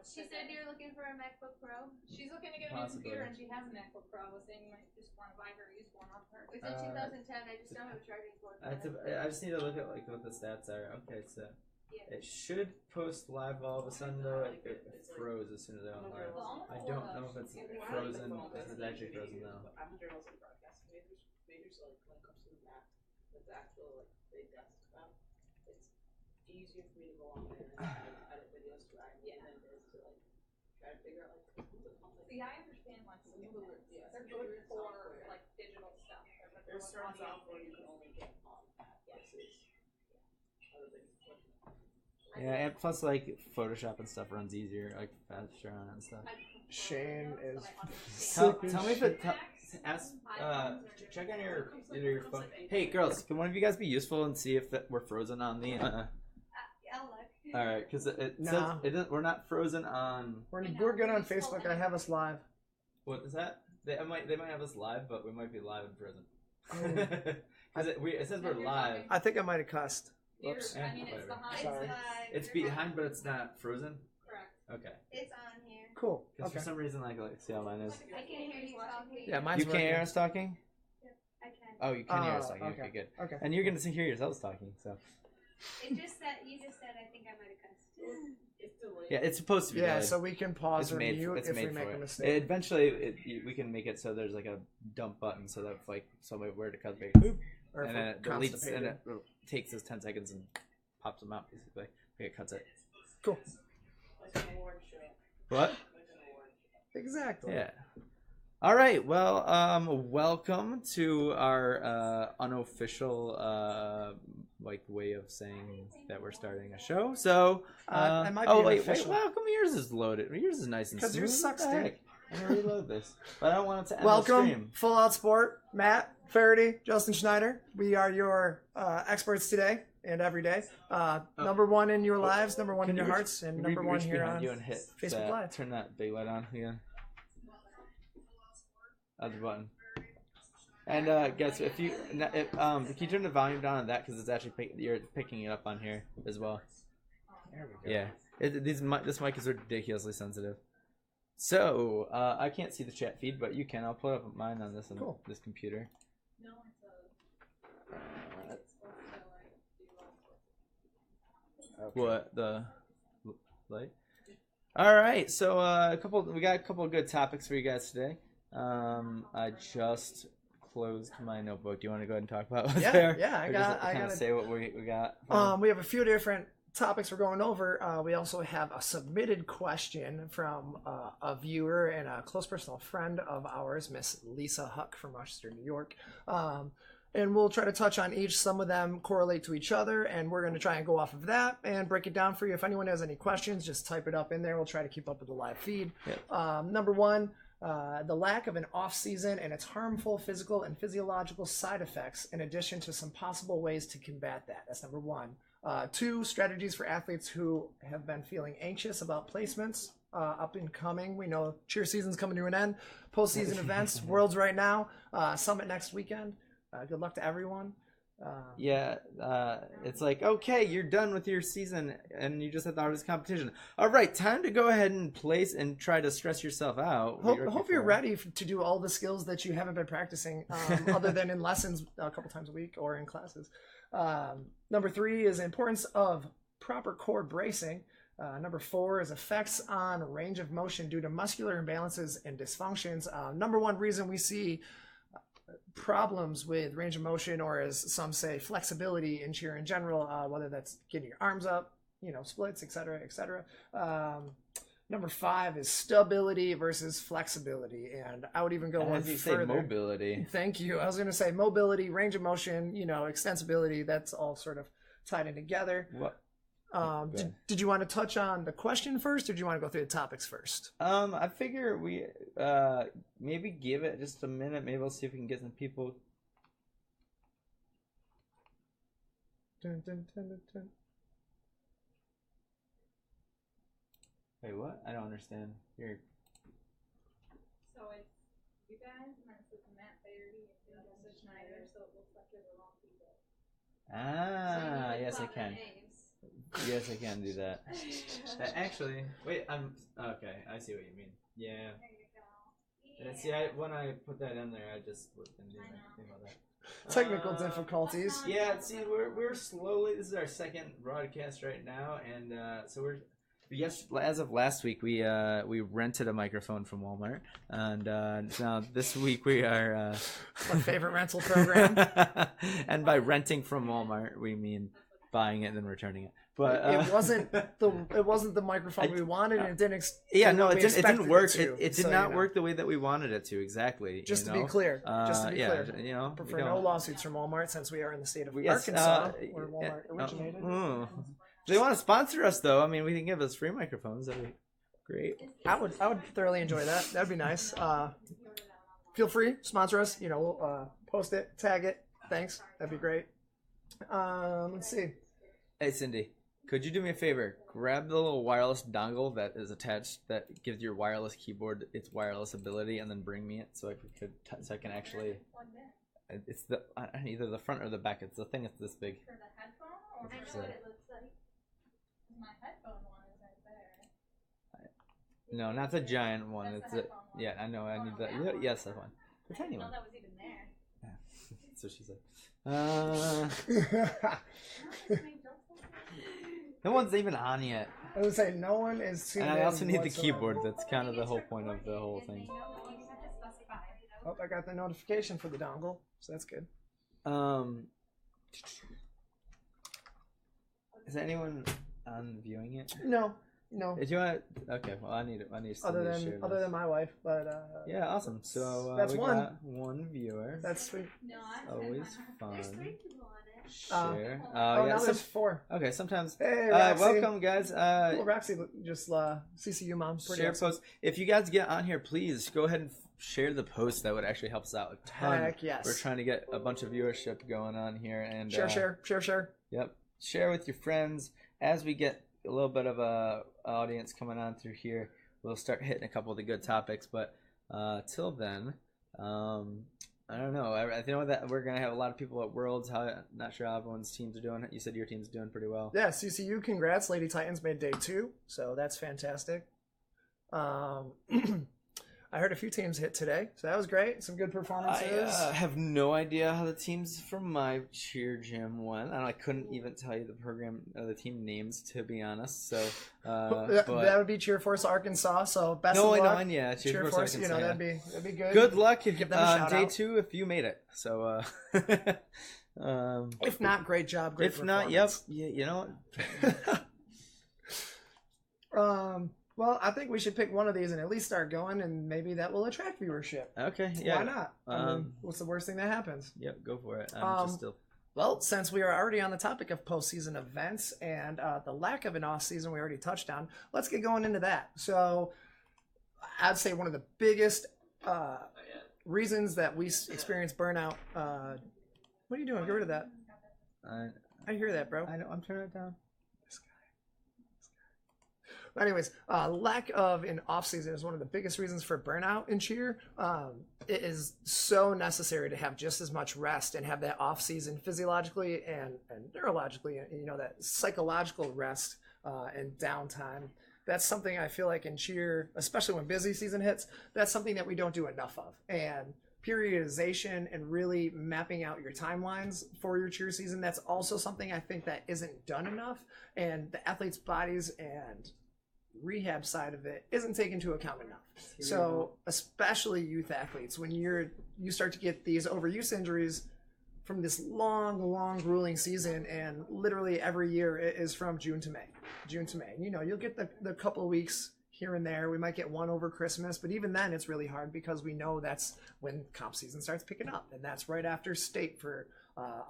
She said you're looking for a MacBook Pro. She's looking to get a new computer, and she has a MacBook Pro. I was saying you might just want to buy her a used one off her. It's a 2010. I just don't have a charging cord. I just need to look at like what the stats are. Okay, so it should post live all of a sudden though. It froze as soon as I went live. I don't know if it's frozen. If it's actually frozen though. I'm under also broadcast. Maybe so like when it comes to the map, with the actual like big desktop, it's easier for me to go on there and edit videos to iMovie than it is to like try to figure out like who's a company. See, I understand like they're good for like digital stuff. There's certain software you can only get on that versus other things. Yeah, and plus like Photoshop and stuff runs easier, like faster on it and stuff. Shane is. Tell me if it. Ask. Check on your phone. Hey, girls, can one of you guys be useful and see if we're frozen on the? I'll look. All right, because it says we're not frozen on. We're good on Facebook. I have us live. What is that? They might have us live, but we might be live and frozen. Because it says we're live. I think I might have cussed. Oops. I mean, it's behind. Sorry. It's behind, but it's not frozen. Correct. Okay. It's on here. Cool. Because for some reason, like, see how mine is. I can hear you talking. Yeah, mine's You can't hear us talking? Yep, I can. Oh, you can hear us talking. Okay, good. Okay. And you're gonna hear yourselves talking, so. You just said I think I might have cussed. It's delayed. Yeah, it's supposed to be. Yeah, delayed. so we can pause or mute if we make a mistake. Eventually, we can make it so there's like a dump button, so that if like somebody were to cut the Or and if then we're it deletes and constipated. it takes us 10 seconds and pops them out basically. It cuts it. Cool. Like an award show. What? Like an award show. Exactly. Yeah. All right. Well, welcome to our unofficial like way of saying that we're starting a show. So, I might be wait, unofficial. well, how come yours is loaded? Yours is nice and smooth. Because yours sucks, What the dude. heck? I'm gonna reload this, but I don't want it to end the Welcome, stream. Full Out Sport, Matt, Faherty, Justin Schneider. We are your experts today and every day. Number one in your lives, number one in your hearts, and number one reach here behind on you and hit Facebook that, Live. Turn that big light on again. That's the button. And guys, if you can you turn the volume down on that because it's actually you're picking it up on here as well. There we go. Yeah, this mic is ridiculously sensitive. So I can't see the chat feed, but you can. I'll put up mine on this this computer. No, What the light? All right, so we got a couple of good topics for you guys today. I just closed my notebook. Do you want to go ahead and talk about what's there? Yeah, I got. Say what we got. We have a few different topics we're going over. We also have a submitted question from a viewer and a close personal friend of ours, Miss Lisa Huck from Rochester, New York. And we'll try to touch on each. Some of them correlate to each other, and we're going to try and go off of that and break it down for you. If anyone has any questions, just type it up in there. We'll try to keep up with the live feed. Yep. Number one, the lack of an off season and its harmful physical and physiological side effects, in addition to some possible ways to combat that. That's number one. Two, strategies for athletes who have been feeling anxious about placements up and coming. We know cheer season's coming to an end. Postseason events, Worlds right now, Summit next weekend. Good luck to everyone. It's like, okay, you're done with your season and you just had the hardest competition. All right, time to go ahead and place and try to stress yourself out. Hope you're ready to do all the skills that you haven't been practicing other than in lessons a couple times a week or in classes. Number three is the importance of proper core bracing. Number four is effects on range of motion due to muscular imbalances and dysfunctions. Number one reason we see problems with range of motion, or as some say, flexibility in cheer in general, whether that's getting your arms up, splits, etc., etc. Number five is stability versus flexibility, and I would even go one further. Say mobility. Thank you. I was going to say mobility, range of motion, extensibility. That's all sort of tied in together. What? Did you want to touch on the question first, or do you want to go through the topics first? I figure we maybe give it just a minute. Maybe we'll see if we can get some people. Dun, dun, dun, dun, dun. Wait, what? I don't understand. Here. So it's you guys, and then it's Matt Faherty and Justin Schneider, so it looks like you're the wrong people. Ah, yes, I can. Yes, I can do that. Actually, wait. I'm okay. I see what you mean. Yeah. There you go. And see, when I put that in there, I just didn't do anything about that. Technical difficulties. Yeah. See, we're slowly. This is our second broadcast right now, and so we're. Yes, as of last week, we rented a microphone from Walmart, and now this week we are My favorite rental program. and by renting from Walmart, we mean buying it and then returning it. But It wasn't the microphone we wanted, and it didn't. Yeah, do no, what it we didn't. It didn't expected work. to, It did so, not you know. work the way that we wanted it to. Exactly. Just you to be know? clear, Yeah, we we prefer no don't- lawsuits from Walmart since we are in the state of Yes, Arkansas, where Walmart originated. If they want to sponsor us, though, I mean, we can give us free microphones. That'd be great. I would thoroughly enjoy that. That'd be nice. Feel free, sponsor us. You know, we'll post it, tag it. Thanks. That'd be great. Let's see. Hey, Cindy, could you do me a favor? Grab the little wireless dongle that is attached that gives your wireless keyboard its wireless ability, and then bring me it so I can actually. It's either the front or the back. It's the thing that's this big. For the headphone or I for know what it looks like. my headphone one is right there. No, not the giant one. That's It's the the headphone one. yeah. I know. I need that. Oh, that one? Yes, that one. The I tiny didn't know one. that was even there. That's what she said. No one's even on yet. I would say no one is tuned And I in also need the whatsoever. keyboard. That's kind of the whole point of the whole thing. Oh, I got the notification for the dongle, so that's good. Is anyone on viewing it? No. If you want, okay. Well, I need Other to share than this. my wife, but Yeah, awesome. So that's we one. got one viewer. that's sweet. No, Always fun. There's 3 people on it. Share. Oh, yeah. now there's 4. Okay. Sometimes. Hey, Roxy. Welcome, guys. Well, Roxy, just CCU mom. Pretty Share awesome. post. If you guys get on here, please go ahead and share the post. That would actually help us out a ton. Heck yes. We're trying to get a bunch of viewership going on here, and Share. Yep. Share with your friends. As we get a little bit of a audience coming on through here, we'll start hitting a couple of the good topics. But till then, I don't know. I know that we're gonna have a lot of people at Worlds. Not sure how everyone's teams are doing. You said your team's doing pretty well. Yeah, CCU, congrats. Lady Titans made day 2, so that's fantastic. I heard a few teams hit today, so that was great. Some good performances. I have no idea how the teams from my cheer gym went, and I couldn't even tell you the team names, to be honest. So that would be Cheer Force Arkansas. So best of no, luck. I know, yeah, Cheer Force, Arkansas, you know, yeah. that'd be good. Good luck if Give them a shout day out. 2 if you made it. So If not, great job. Great if not, yep, performance. you know what? Well, I think we should pick one of these and at least start going, and maybe that will attract viewership. Okay, yeah. Why not? I mean, what's the worst thing that happens? Yep, go for it. I'm just still. Well, since we are already on the topic of postseason events and the lack of an off season, we already touched on. Let's get going into that. So, I'd say one of the biggest reasons that we experience burnout. What are you doing? Get rid of that. I hear that, bro. I know. I'm turning it down. Anyways, lack of an off season is one of the biggest reasons for burnout in cheer. It is so necessary to have just as much rest and have that off season physiologically and neurologically, you know, that psychological rest and downtime. That's something I feel like in cheer, especially when busy season hits, that's something that we don't do enough of. And periodization and really mapping out your timelines for your cheer season, that's also something I think that isn't done enough. And the athletes' bodies and rehab side of it isn't taken into account enough. So especially youth athletes, when you start to get these overuse injuries from this long grueling season, and literally every year it is from June to May. You know, you'll get the couple of weeks here and there. We might get one over Christmas, but even then it's really hard because we know that's when comp season starts picking up, and that's right after state for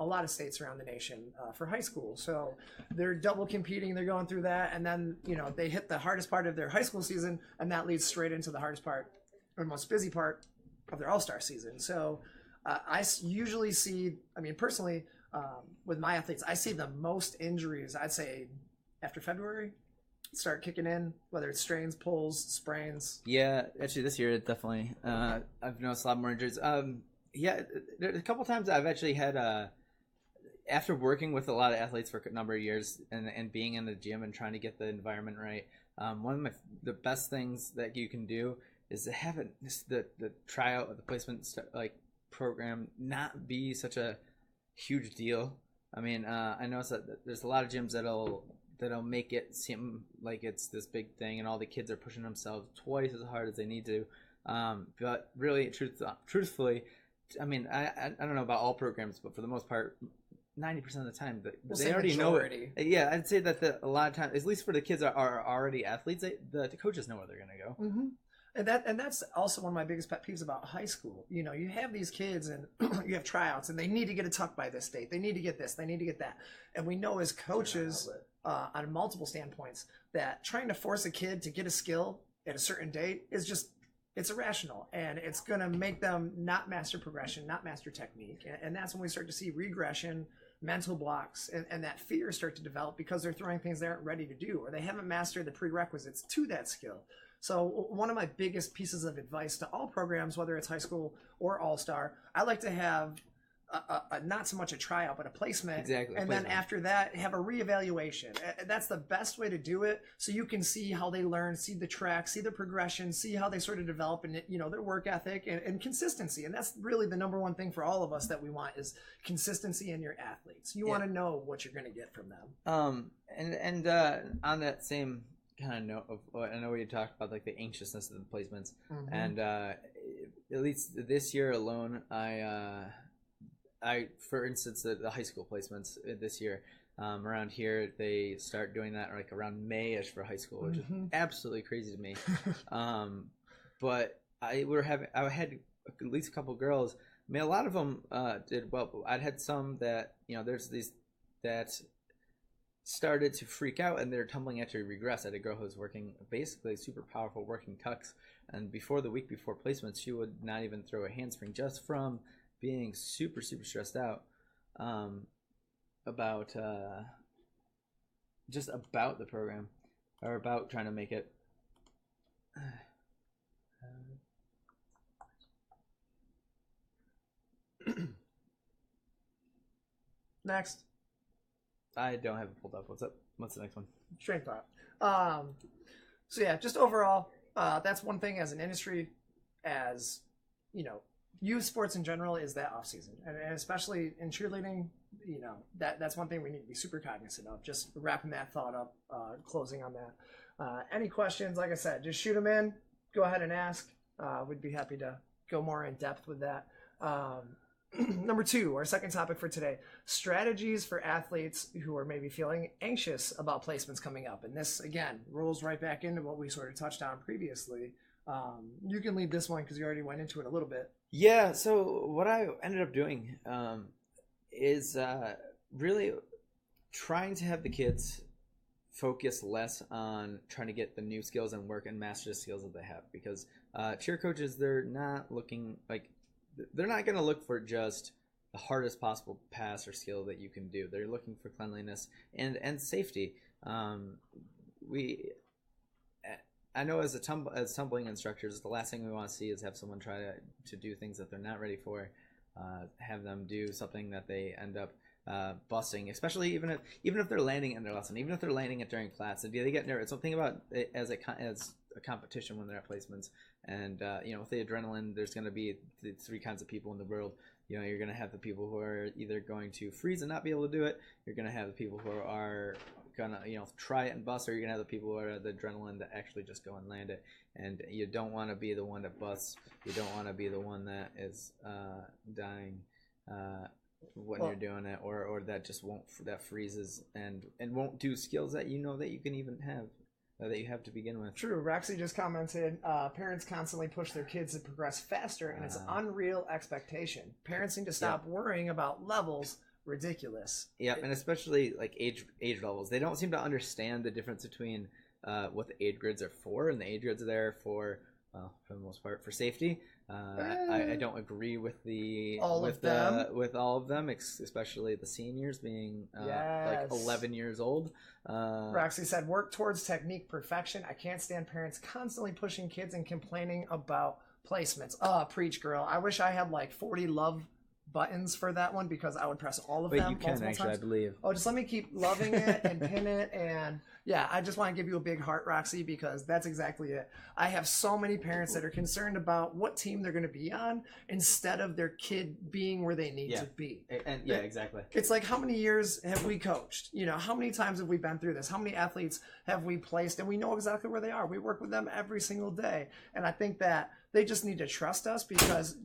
a lot of states around the nation for high school. So they're double competing, they're going through that, and then, you know, they hit the hardest part of their high school season, and that leads straight into the hardest part or most busy part of their all-star season. So I usually see, I mean, personally, with my athletes, I see the most injuries, I'd say, after February start kicking in, whether it's strains, pulls, sprains. Yeah, actually this year, definitely. I've noticed a lot more injuries. Yeah, a couple times I've actually had after working with a lot of athletes for a number of years and being in the gym and trying to get the environment right, one of the best things that you can do is to have the tryout of the placement like program not be such a huge deal. I mean, I noticed that there's a lot of gyms that'll make it seem like it's this big thing, and all the kids are pushing themselves twice as hard as they need to. But really, truthfully, I mean, I don't know about all programs, but for the most part, 90% of the time, they already majority. Know it. Yeah, I'd say that a lot of times, at least for the kids that are already athletes, the coaches know where they're going to go. Mm-hmm. And that's also one of my biggest pet peeves about high school. You know, you have these kids and you have tryouts, and they need to get a tuck by this date. They need to get this. They need to get that. And we know as coaches on multiple standpoints that trying to force a kid to get a skill at a certain date is just, it's irrational, and it's going to make them not master progression, not master technique. And that's when we start to see regression, mental blocks, and that fear start to develop because they're throwing things they aren't ready to do, or they haven't mastered the prerequisites to that skill. So one of my biggest pieces of advice to all programs, whether it's high school or all-star, I like to have not so much a tryout, but a placement. Exactly. And then after that, have a reevaluation. That's the best way to do it. So you can see how they learn, see the track, see the progression, see how they sort of develop, and their work ethic and consistency. And that's really the number one thing for all of us that we want is consistency in your athletes. You want to know what you're going to get from them. And on that same kind of note of, I know you talked about like the anxiousness of the placements, mm-hmm. and at least this year alone, I for instance, the high school placements this year, around here, they start doing that like around May-ish for high school, which mm-hmm. is absolutely crazy to me. But I had at least a couple girls. I mean, a lot of them did well, but I'd had some that, there's these that started to freak out and they're tumbling after regress. I had a girl who was working basically super powerful working tucks, and before the week before placements, she would not even throw a handspring just from being super, super stressed out about just about the program or about trying to make it. Next. I don't have it pulled up. What's up? What's the next one? Strength thought. So yeah, just overall, that's one thing as an industry, as youth sports in general, is that off season, and especially in cheerleading, that's one thing we need to be super cognizant of. Just wrapping that thought up, closing on that. Any questions? Like I said, just shoot them in. Go ahead and ask. We'd be happy to go more in depth with that. Number 2, our second topic for today, strategies for athletes who are maybe feeling anxious about placements coming up. And this, again, rolls right back into what we sort of touched on previously. You can lead this one because you already went into it a little bit. Yeah, so what I ended up doing is really trying to have the kids focus less on trying to get the new skills and work and master the skills that they have. Because cheer coaches, they're not going to look for just the hardest possible pass or skill that you can do. They're looking for cleanliness and safety. I know as tumbling instructors, the last thing we want to see is have someone try to do things that they're not ready for, have them do something that they end up busting, especially even if they're landing in their lesson, even if they're landing it during class. They get nervous. So think about it as a competition when they're at placements. And with the adrenaline, there's going to be the 3 kinds of people in the world. You're going to have the people who are either going to freeze and not be able to do it. You're going to have the people who are going to try it and bust, or you're going to have the people who are the adrenaline that actually just go and land it. And you don't want to be the one that busts. You don't want to be the one that is dying when you're doing it, or that just that freezes and won't do skills that that you can even have. That you have to begin with. True. Roxy just commented, parents constantly push their kids to progress faster, and it's an unreal expectation. Parents need to stop worrying about levels. Ridiculous. Yeah, and especially like age levels. They don't seem to understand the difference between what the age grids are for, and the age grids are there for the most part, for safety. I don't agree with all of them, especially the seniors being like 11 years old. Roxy said, work towards technique perfection. I can't stand parents constantly pushing kids and complaining about placements. Preach, girl. I wish I had like 40 love buttons for that one because I would press all of Wait, them you can multiple actually, times. I believe. Oh, just let me keep loving it and pin it. And yeah, I just want to give you a big heart, Roxy, because that's exactly it. I have so many parents that are concerned about what team they're going to be on instead of their kid being where they need to be. And yeah, exactly. It's like, how many years have we coached? You know, how many times have we been through this? How many athletes have we placed? And we know exactly where they are. We work with them every single day. And I think that they just need to trust us because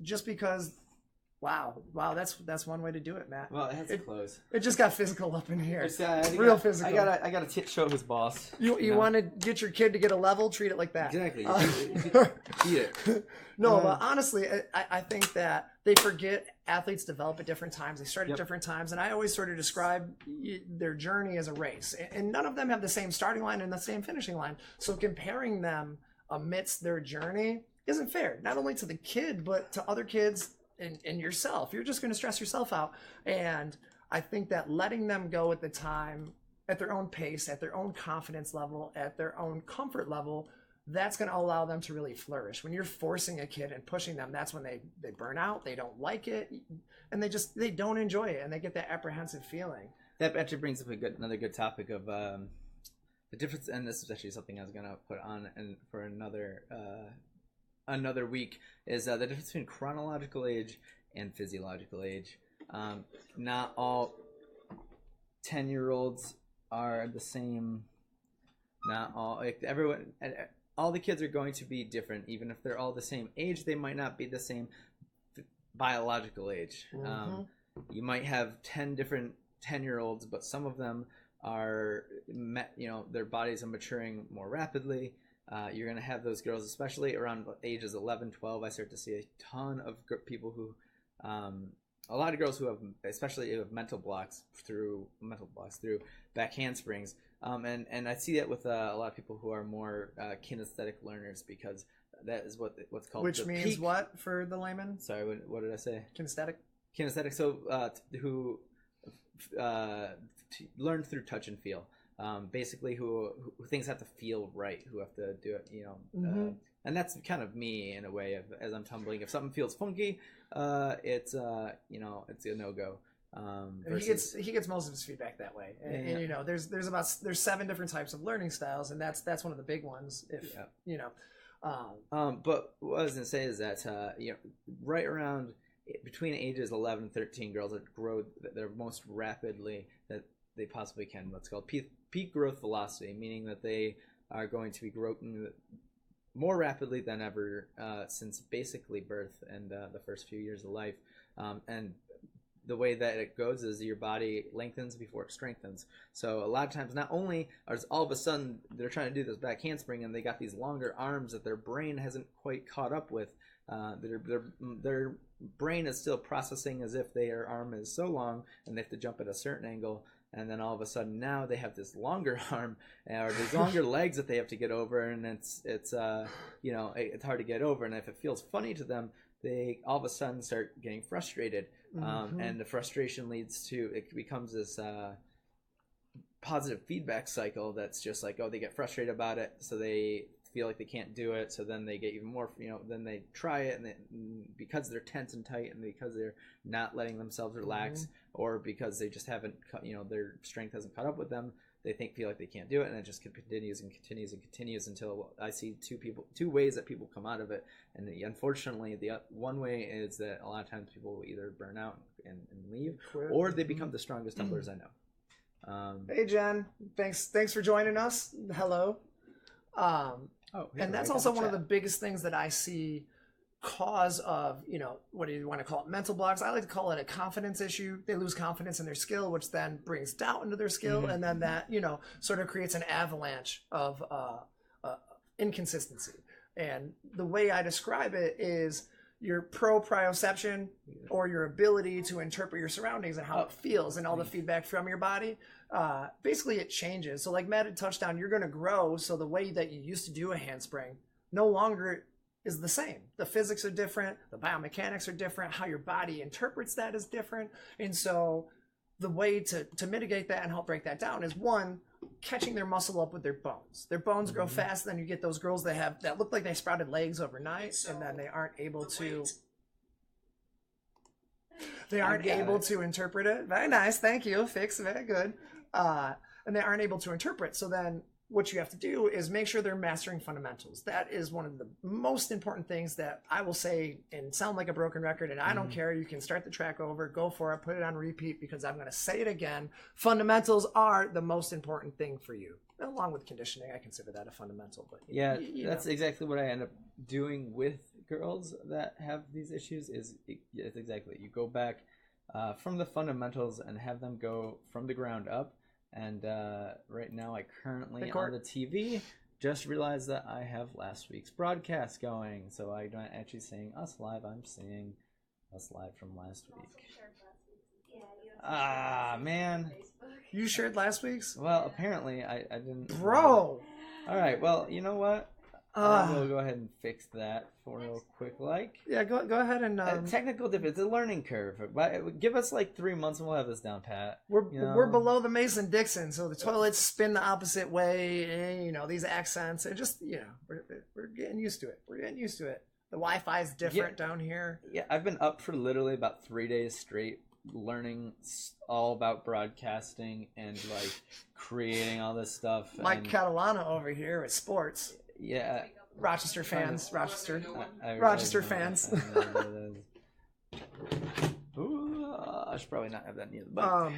wow, that's one way to do it, Matt. Well, it has to close. It just got physical up in here. Physical. I got to show his boss. You want to get your kid to get a level? Treat it like that. Exactly. Eat it. No, but honestly, I think that they forget athletes develop at different times. They start at different times, and I always sort of describe their journey as a race. And none of them have the same starting line and the same finishing line. So comparing them amidst their journey isn't fair, not only to the kid, but to other kids and yourself. You're just going to stress yourself out. And I think that letting them go at the time, at their own pace, at their own confidence level, at their own comfort level, that's going to allow them to really flourish. When you're forcing a kid and pushing them, that's when they burn out, they don't like it, and they don't enjoy it, and they get that apprehensive feeling. That actually brings up another good topic of the difference, and this is actually something I was going to put on and for another week, is the difference between chronological age and physiological age. Not all 10-year-olds are the same. Not all, all the kids are going to be different. Even if they're all the same age, they might not be the same biological age. Mm-hmm. You might have 10 different 10-year-olds, but some of them are, their bodies are maturing more rapidly. You're going to have those girls, especially around ages 11, 12. I start to see a ton of people who, a lot of girls who have, especially have mental blocks through back handsprings. And I see that with a lot of people who are more kinesthetic learners, because that is what's called Which the means peak. What for the layman? Sorry, what did I say? Kinesthetic. Kinesthetic. So who learn through touch and feel. Basically, who things have to feel right, who have to do it, Mm-hmm. And that's kind of me in a way. As I'm tumbling, if something feels funky, it's a no-go. He gets most of his feedback that way, and there's 7 different types of learning styles, and that's one of the big ones. But what I was gonna say is that right around between ages 11 and 13, girls that grow their most rapidly that they possibly can. What's called peak growth velocity, meaning that they are going to be growing more rapidly than ever since basically birth and the first few years of life. And the way that it goes is your body lengthens before it strengthens. So a lot of times, not only are all of a sudden they're trying to do this back handspring and they got these longer arms that their brain hasn't quite caught up with. Their brain is still processing as if their arm is so long and they have to jump at a certain angle. And then all of a sudden now they have this longer arm or these longer legs that they have to get over, and it's hard to get over. And if it feels funny to them, they all of a sudden start getting frustrated, and the frustration leads to it becomes this positive feedback cycle that's just like, they get frustrated about it, so they feel like they can't do it, so then they get even more, then they try it, and because they're tense and tight and because they're not letting themselves relax, or because they just haven't, their strength hasn't caught up with them, they feel like they can't do it, and it just continues and continues and continues until I see two ways that people come out of it. And unfortunately, the one way is that a lot of times people will either burn out and leave, or they become the strongest tumblers I know. Hey Jen, thanks for joining us. Hello. And that's also one of the biggest things that I see cause of, what do you want to call it, mental blocks. I like to call it a confidence issue. They lose confidence in their skill, which then brings doubt into their skill, and then that sort of creates an avalanche of inconsistency. And the way I describe it is your proprioception, or your ability to interpret your surroundings and how it feels and all the feedback from your body. Basically it changes. So like Matt had touched on, you're going to grow. So the way that you used to do a handspring no longer is the same. The physics are different. The biomechanics are different. How your body interprets that is different. And so the way to mitigate that and help break that down is, one, catching their muscle up with their bones. Their bones grow fast. Then you get those girls that look like they sprouted legs overnight, and then they aren't able to. They aren't got able it. to interpret it. Very nice, thank you. Fix, very good. And they aren't able to interpret. So then what you have to do is make sure they're mastering fundamentals. That is one of the most important things that I will say and sound like a broken record. And I don't care. You can start the track over, go for it, put it on repeat because I'm going to say it again. Fundamentals are the most important thing for you. Along with conditioning, I consider that a fundamental. But Yeah, you that's know. exactly what I end up doing with girls that have these issues. It's exactly, you go back from the fundamentals and have them go from the ground up. And right now, I currently on the TV just realized that I have last week's broadcast going. So I'm not actually saying us live. I'm saying us live from last week. Yeah, you Ah, man. You shared last week's? Well, apparently I didn't. Bro! All right. Well, you know what? We'll go ahead and fix that for real quick. Yeah, go ahead and technical difference. It's a learning curve. Give us like 3 months and we'll have this down pat. we're below the Mason-Dixon, so the toilets spin the opposite way. And, these accents, and just we're getting used to it. The Wi-Fi is different down here. Yeah, I've been up for literally about 3 days straight, learning all about broadcasting and like creating all this stuff. Mike Catalana over here with sports. Yeah. Rochester fans. Rochester I fans. Ooh, I should probably not have that near the bike.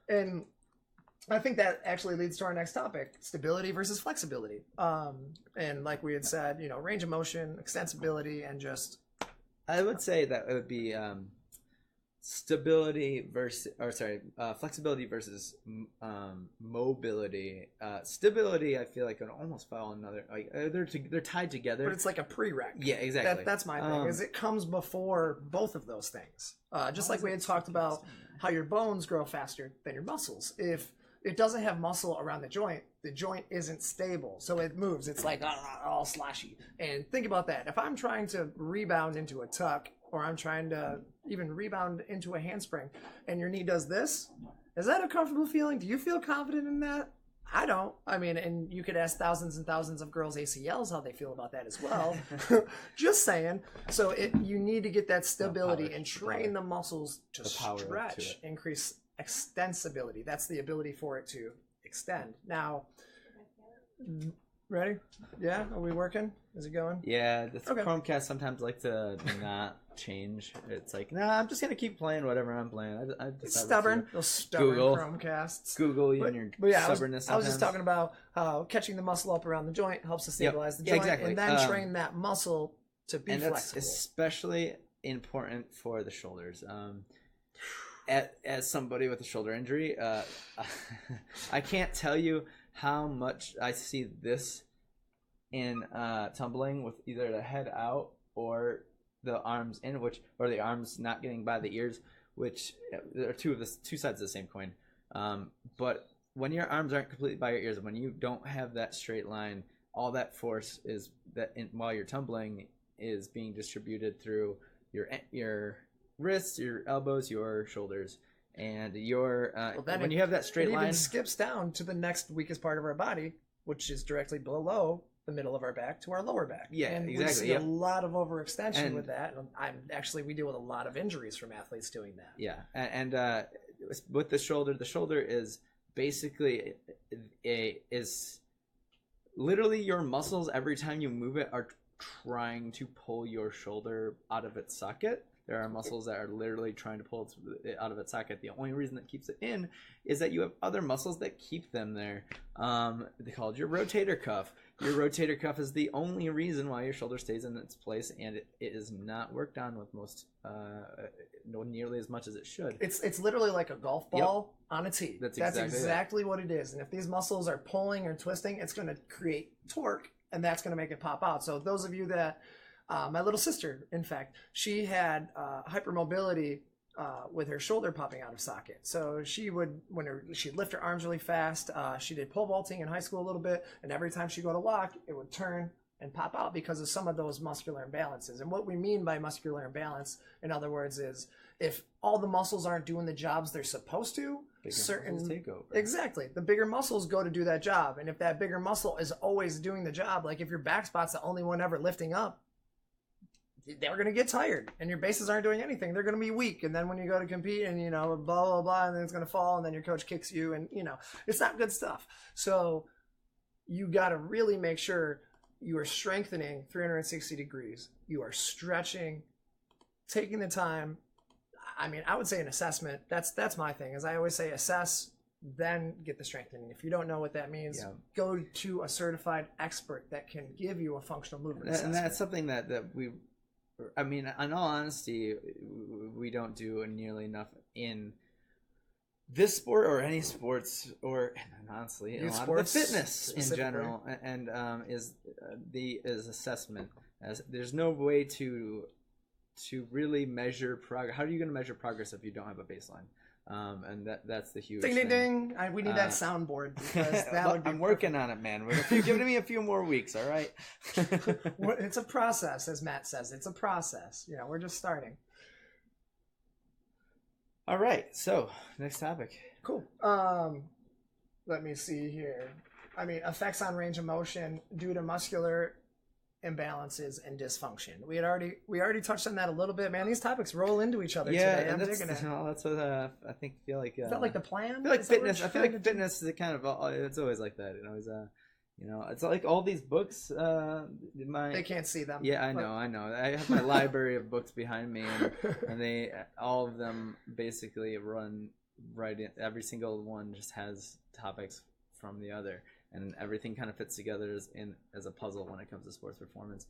And I think that actually leads to our next topic: stability versus flexibility. And like we had said, range of motion, extensibility, and just. I would say that it would be flexibility versus mobility. Stability, I feel like would almost fall another. Like they're tied together. But it's like a prereq. Yeah, exactly. That's my thing. Is it comes before both of those things. Just like we had talked about how your bones grow faster than your muscles. If it doesn't have muscle around the joint isn't stable, so it moves. It's like all slashy. And think about that. If I'm trying to rebound into a tuck, or I'm trying to even rebound into a handspring, and your knee does this, is that a comfortable feeling? Do you feel confident in that? I don't. I mean, and you could ask thousands and thousands of girls' ACLs how they feel about that as well. Just saying. So you need to get that stability and train the muscles to stretch, increase extensibility. That's the ability for it to extend. Now, ready? Yeah? Are we working? Is it going? Yeah, the Chromecast sometimes like to not change. It's like, I'm just gonna keep playing whatever I'm playing. It's stubborn. Those stubborn Google Chromecasts. Google and your stubbornness. I was just talking about how catching the muscle up around the joint helps to stabilize the joint, and then train that muscle to be flexible. That's especially important for the shoulders. As somebody with a shoulder injury, I can't tell you how much I see this in tumbling with either the head out or the arms in, or the arms not getting by the ears, which are two sides of the same coin. But when your arms aren't completely by your ears, when you don't have that straight line, all that force is while you're tumbling is being distributed through your wrists, your elbows, your shoulders, and when you have that straight line, it even skips down to the next weakest part of our body, which is directly below the middle of our back to our lower back. Yeah, and exactly. We see a lot of overextension with that. We deal with a lot of injuries from athletes doing that. Yeah, and with the shoulder is basically is literally your muscles every time you move it are trying to pull your shoulder out of its socket. There are muscles that are literally trying to pull it out of its socket. The only reason that keeps it in is that you have other muscles that keep them there. They called your rotator cuff. Your rotator cuff is the only reason why your shoulder stays in its place, and it is not worked on with most, nearly as much as it should. It's literally like a golf ball on a tee. That's exactly what it is. And if these muscles are pulling or twisting, it's going to create torque, and that's going to make it pop out. So those of you that my little sister, in fact, she had hypermobility with her shoulder popping out of socket. So she'd lift her arms really fast. She did pole vaulting in high school a little bit, and every time she'd go to walk, it would turn and pop out because of some of those muscular imbalances. And what we mean by muscular imbalance, in other words, is if all the muscles aren't doing the jobs they're supposed to, muscles take over. Exactly. The bigger muscles go to do that job. And if that bigger muscle is always doing the job, like if your back spot's the only one ever lifting up, they're going to get tired, and your bases aren't doing anything. They're going to be weak, and then when you go to compete, and blah blah blah, and then it's going to fall, and then your coach kicks you, and it's not good stuff. So you got to really make sure you are strengthening 360 degrees. You are stretching, taking the time. I mean, I would say an assessment. That's my thing. Is I always say assess, then get the strengthening. If you don't know what that means, go to a certified expert that can give you a functional movement assessment. And that's something that we. I mean, in all honesty, we don't do nearly enough in this sport or any sports, or honestly, a lot of the fitness in general, and is assessment. As there's no way to really measure progress. How are you going to measure progress if you don't have a baseline? And that's the huge ding thing. ding ding. We need that soundboard, because that would be I'm working on it, man. You're giving me a few more weeks, all right? It's a process, as Matt says. It's a process. We're just starting. All right. So next topic. Cool. Let me see here. I mean, effects on range of motion due to muscular imbalances and dysfunction. We already touched on that a little bit, man. These topics roll into each other today. I'm digging it. That's what I feel like. Is that like the plan? I feel like fitness. I feel like fitness is kind of. It's always like that. It's like all these books. They can't see them. Yeah, I know. I have my library of books behind me, and they all of them basically run right in. Every single one just has topics from the other. And everything kind of fits together as a puzzle when it comes to sports performance.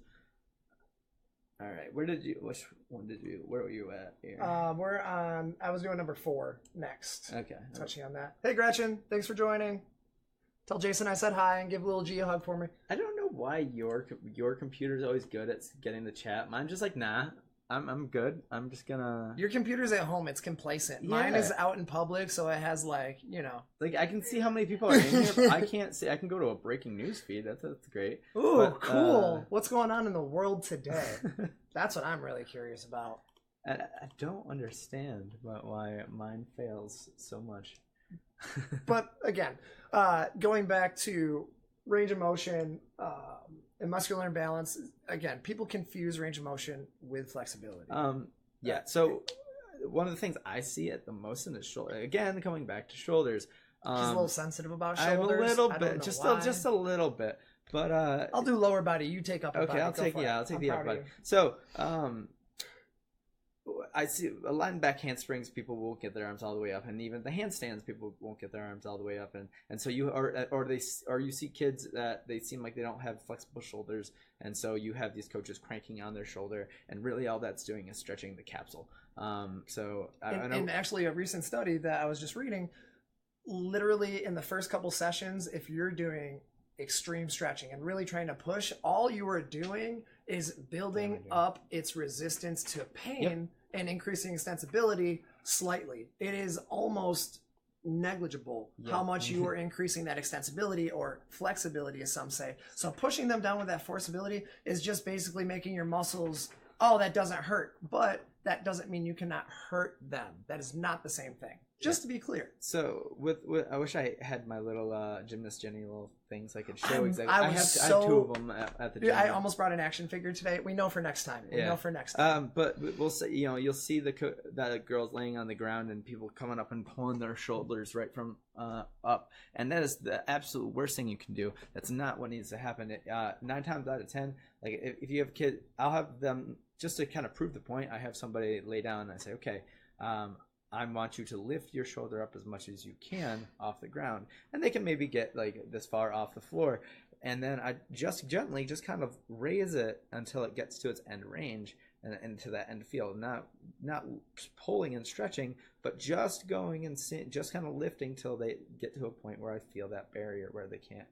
All right, where were you at here? We're on. I was doing number 4 next. Okay. Touching on that. Hey, Gretchen, thanks for joining. Tell Jason I said hi and give little G a hug for me. I don't know why your computer's always good at getting the chat. Mine's just like, nah. I'm good. I'm just gonna. Your computer's at home. It's complacent. Yeah. Mine is out in public, so it has like I can see how many people are in here. But I can't see. I can go to a breaking news feed. That's great. Ooh, cool. What's going on in the world today? That's what I'm really curious about. I don't understand why mine fails so much. But again, going back to range of motion. And muscular imbalance, again, people confuse range of motion with flexibility. Yeah. So one of the things I see it the most in the shoulder, again, coming back to shoulders. She's a little sensitive about shoulders. I'm a little bit, just a little bit. But I'll do lower body. You take upper body. I'll take the upper body. So I see a lot in back handsprings, people won't get their arms all the way up, and even the handstands, people won't get their arms all the way up, and so you see kids that they seem like they don't have flexible shoulders, and so you have these coaches cranking on their shoulder, and really all that's doing is stretching the capsule. And actually, a recent study that I was just reading, literally in the first couple sessions, if you're doing extreme stretching and really trying to push, all you are doing is building up its resistance to pain and increasing extensibility slightly. It is almost negligible how much you are increasing that extensibility or flexibility, as some say. So pushing them down with that forceability is just basically making your muscles, that doesn't hurt, but that doesn't mean you cannot hurt them. That is not the same thing. Just to be clear. So with I wish I had my little gymnast Jenny little things I could show exactly. I have 2 of them at the gym. I almost brought an action figure today. We know for next time. But we'll say, you'll see that girls laying on the ground and people coming up and pulling their shoulders right from up, and that is the absolute worst thing you can do. That's not what needs to happen. 9 times out of 10, like if you have a kid, I'll have them just to kind of prove the point. I have somebody lay down and I say, okay. I want you to lift your shoulder up as much as you can off the ground, and they can maybe get like this far off the floor, and then I just gently just kind of raise it until it gets to its end range and to that end field, not pulling and stretching, but just going and just kind of lifting till they get to a point where I feel that barrier where they can't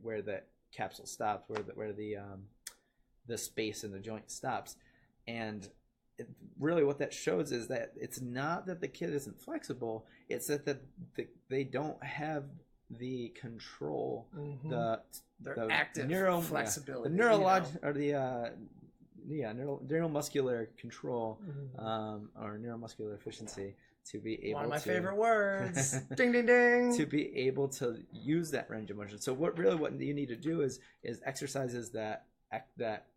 where the capsule stops, where the space in the joint stops, and really what that shows is that it's not that the kid isn't flexible, it's that they don't have the control, the active flexibility, the neuromuscular control, or neuromuscular efficiency to be able to... One of my favorite words. Ding, ding, ding. To be able to use that range of motion. So what you need to do is exercises that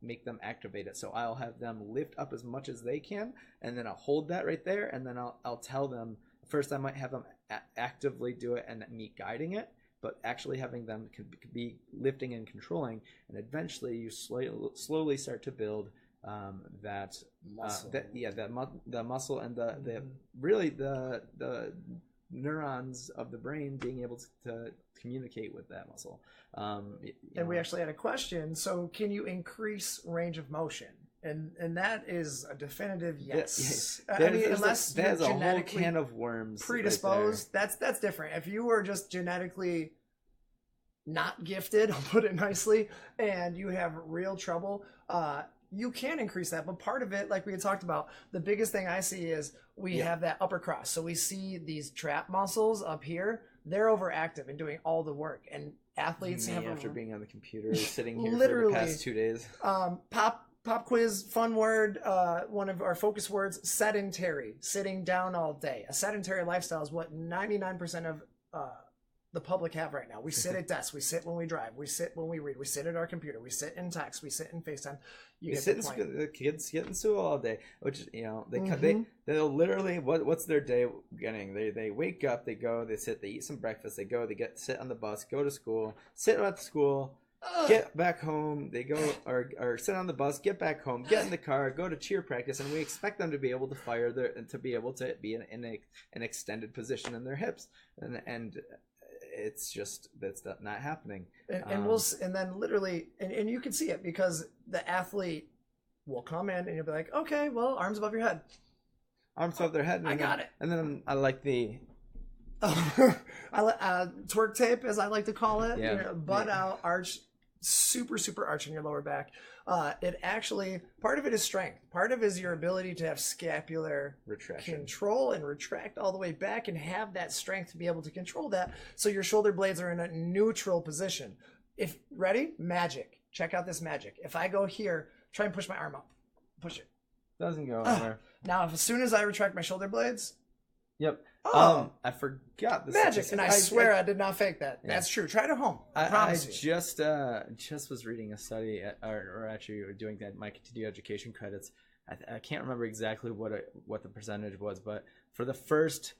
make them activate it. So I'll have them lift up as much as they can, and then I'll hold that right there, and then I'll tell them first. I might have them actively do it and me guiding it, but actually having them could be lifting and controlling, and eventually you slowly start to build that muscle. The muscle and the really the neurons of the brain being able to communicate with that muscle. And we actually had a question. So, can you increase range of motion? And that is a definitive yes. I mean, unless you're a whole genetically can of worms predisposed, right that's different. If you were just genetically not gifted, I'll put it nicely, and you have real trouble, you can increase that. But part of it, like we had talked about, the biggest thing I see is we have that upper cross. So we see these trap muscles up here. They're overactive and doing all the work. And athletes after being on the computer, sitting here literally, for the past 2 days. Pop quiz, fun word. One of our focus words: sedentary, sitting down all day. A sedentary lifestyle is what 99% of the public have right now. We sit at desks. We sit when we drive. We sit when we read. We sit at our computer. We sit in text. We sit in FaceTime. You get the point. The kids get in school all day, which they'll literally what's their day getting? They wake up, they go, they sit, they eat some breakfast, they go, sit on the bus, go to school, sit at the school, get back home, they go or sit on the bus, get back home, get in the car, go to cheer practice, and we expect them to be able to fire to be able to be in an extended position in their hips, and it's just that's not happening. And then literally and you can see it because the athlete will come in and you'll be like, okay, well, arms above your head, arms above their head. And I got it. And then I like the twerk tape, as I like to call it. Yeah. Butt out, arch, super arch in your lower back. It actually, part of it is strength. Part of it is your ability to have scapular retraction, control, and retract all the way back and have that strength to be able to control that. So your shoulder blades are in a neutral position. If ready, magic. Check out this magic. If I go here, try and push my arm up. Push it. Doesn't go anywhere. Now, as soon as I retract my shoulder blades. Yep. I forgot this. Magic, and I swear I did not fake that. Yeah. That's true. Try it at home. I just was reading a study, or actually doing that my continuing education credits. I can't remember exactly what the percentage was, but for the first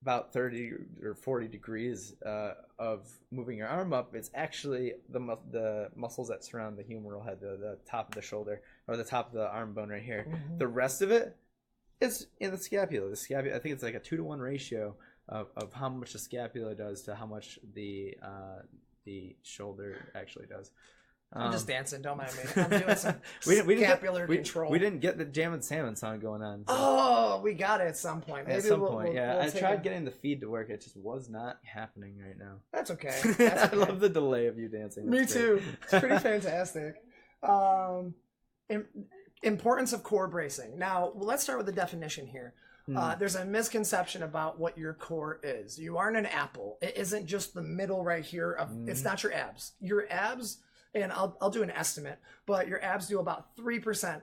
about 30 or 40 degrees of moving your arm up, it's actually the muscles that surround the humeral head, the top of the shoulder or the top of the arm bone right here. Mm-hmm. The rest of it. It's in the scapula. The scapula, I think it's like a 2-to-1 ratio of how much the scapula does to how much the shoulder actually does. I'm just dancing, don't mind me. I'm doing some scapular control. We didn't get the Jam and Salmon song going on. So. Oh, we got it at some point. Maybe at some point, yeah. I tried getting the feed to work. It just was not happening right now. That's okay. That's okay. I love the delay of you dancing. That's me too. It's pretty fantastic. Importance of core bracing. Now, let's start with the definition here. There's a misconception about what your core is. You aren't an apple. It isn't just the middle right here. It's not your abs. Your abs, and I'll do an estimate, but your abs do about 3%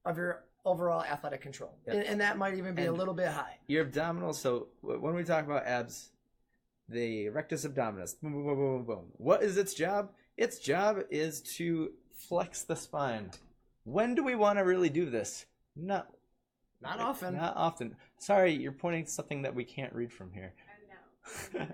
of your overall athletic control. Yep. And that might even be a little bit high. Your abdominals, so when we talk about abs, the rectus abdominis, boom, boom, boom, boom, boom. What is its job? Its job is to flex the spine. When do we want to really do this? Not often. Not often. Sorry, you're pointing to something that we can't read from here. I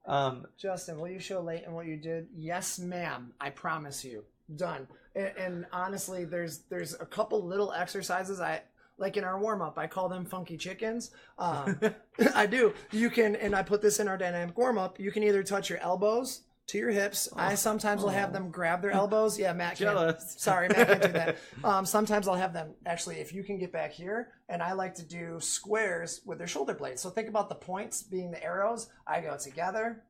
know. Justin, will you show Leighton what you did? Yes, ma'am. I promise you. Done. And honestly, there's a couple little exercises I like in our warm up. I call them funky chickens. I do. You can, and I put this in our dynamic warm up. You can either touch your elbows to your hips. I sometimes will have them grab their elbows. Yeah, Matt can't. Jealous. Sorry, Matt can't do that. Sometimes I'll have them, actually, if you can get back here, and I like to do squares with their shoulder blades. So think about the points being the arrows. I go together,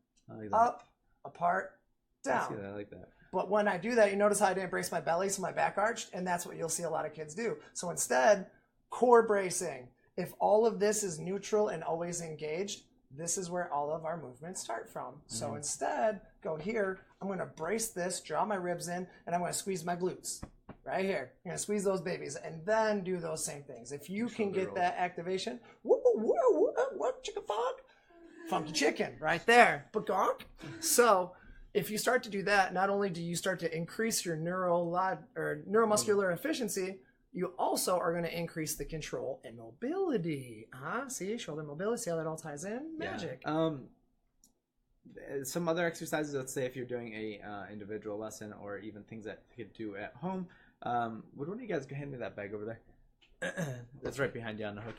up, apart, down. I like that. But when I do that, you notice how I didn't brace my belly, so my back arched, and that's what you'll see a lot of kids do. So instead, core bracing. If all of this is neutral and always engaged, this is where all of our movements start from. So instead, go here. I'm going to brace this, draw my ribs in, and I'm going to squeeze my glutes right here. I'm going to squeeze those babies and then do those same things. If you can get that activation, what chicken fog? Funky chicken right there. Bagonk. So if you start to do that, not only do you start to increase your neuromuscular efficiency, you also are going to increase the control and mobility. See, shoulder mobility, see how that all ties in? Magic. Yeah. Some other exercises, let's say if you're doing a individual lesson or even things that you could do at home. Would one of you guys go hand me that bag over there? That's right behind you on the hook.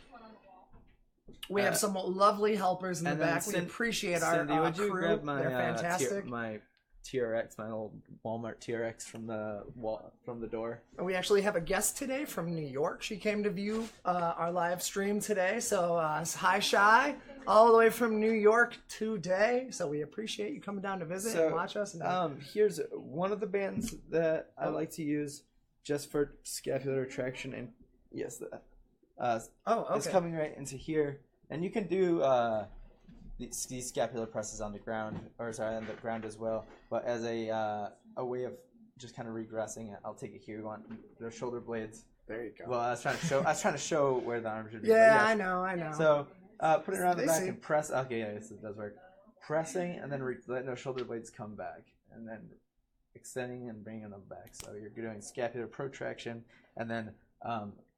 We have some lovely helpers in the back. We appreciate our Cindy, crew. Grab my, They're fantastic. my TRX, my old Walmart TRX from the door. And we actually have a guest today from New York. She came to view our live stream today. So hi, Shy, all the way from New York today. So we appreciate you coming down to visit and watch us. And, here's one of the bands that I like to use just for scapular traction. And yes, it's coming right into here. And you can do these scapular presses on the ground, on the ground as well. But as a way of just kind of regressing it, I'll take it here. You want the shoulder blades. There you go. Well, I was trying to show where the arm should be. Yeah, I know. So put it around the back and press. Okay, yes, it does work. Pressing and then letting those shoulder blades come back, and then extending and bringing them back. So you're doing scapular protraction and then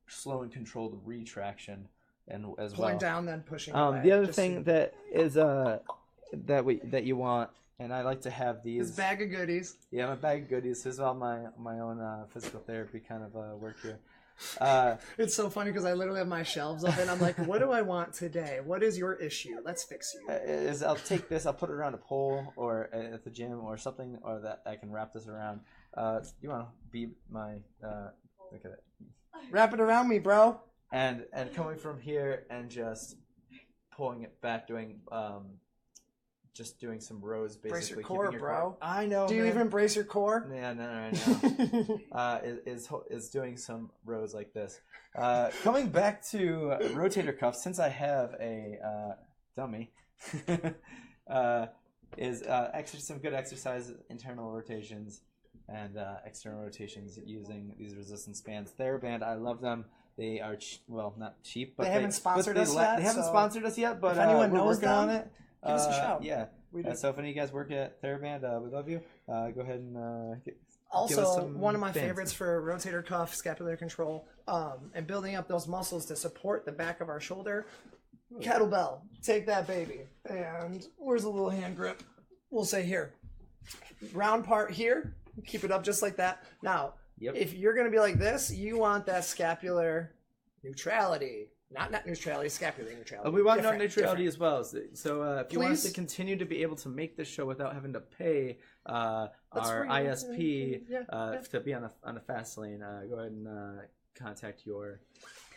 slow and controlled retraction, and as pulling well down, then pushing. The other thing that is that you want, and I like to have these. His bag of goodies. Yeah, my bag of goodies. This is all my own physical therapy kind of work here. It's so funny because I literally have my shelves up and I'm like, what do I want today? What is your issue? Let's fix you. I'll take this, I'll put it around a pole or at the gym or something, or that I can wrap this around. You want to be my look at it. Wrap it around me, bro. And coming from here and just pulling it back, doing just doing some rows, basically. Brace your core, bro. I know. Do you even brace your core? Yeah, no. Is doing some rows like this. Coming back to rotator cuffs, since I have a dummy, is actually some good exercises, internal rotations and external rotations using these resistance bands. TheraBand, I love them. They are not cheap, but they haven't sponsored us yet. They haven't sponsored us yet, but if anyone we're knows working on it. Give us a shout. Yeah. So if any of you guys work at TheraBand, we love you. Go ahead and give us some one of my bands. favorites for rotator cuff, scapular control, and building up those muscles to support the back of our shoulder. Kettlebell. Take that baby. And where's the little hand grip? We'll say here. Round part here. Keep it up just like that. Now, if you're going to be like this, you want that scapular neutrality. Not neutrality, scapular neutrality. We want neutrality as well. So if you want us Please? to continue to be able to make this show without having to pay our ISP to be on a fast lane, go ahead and contact your.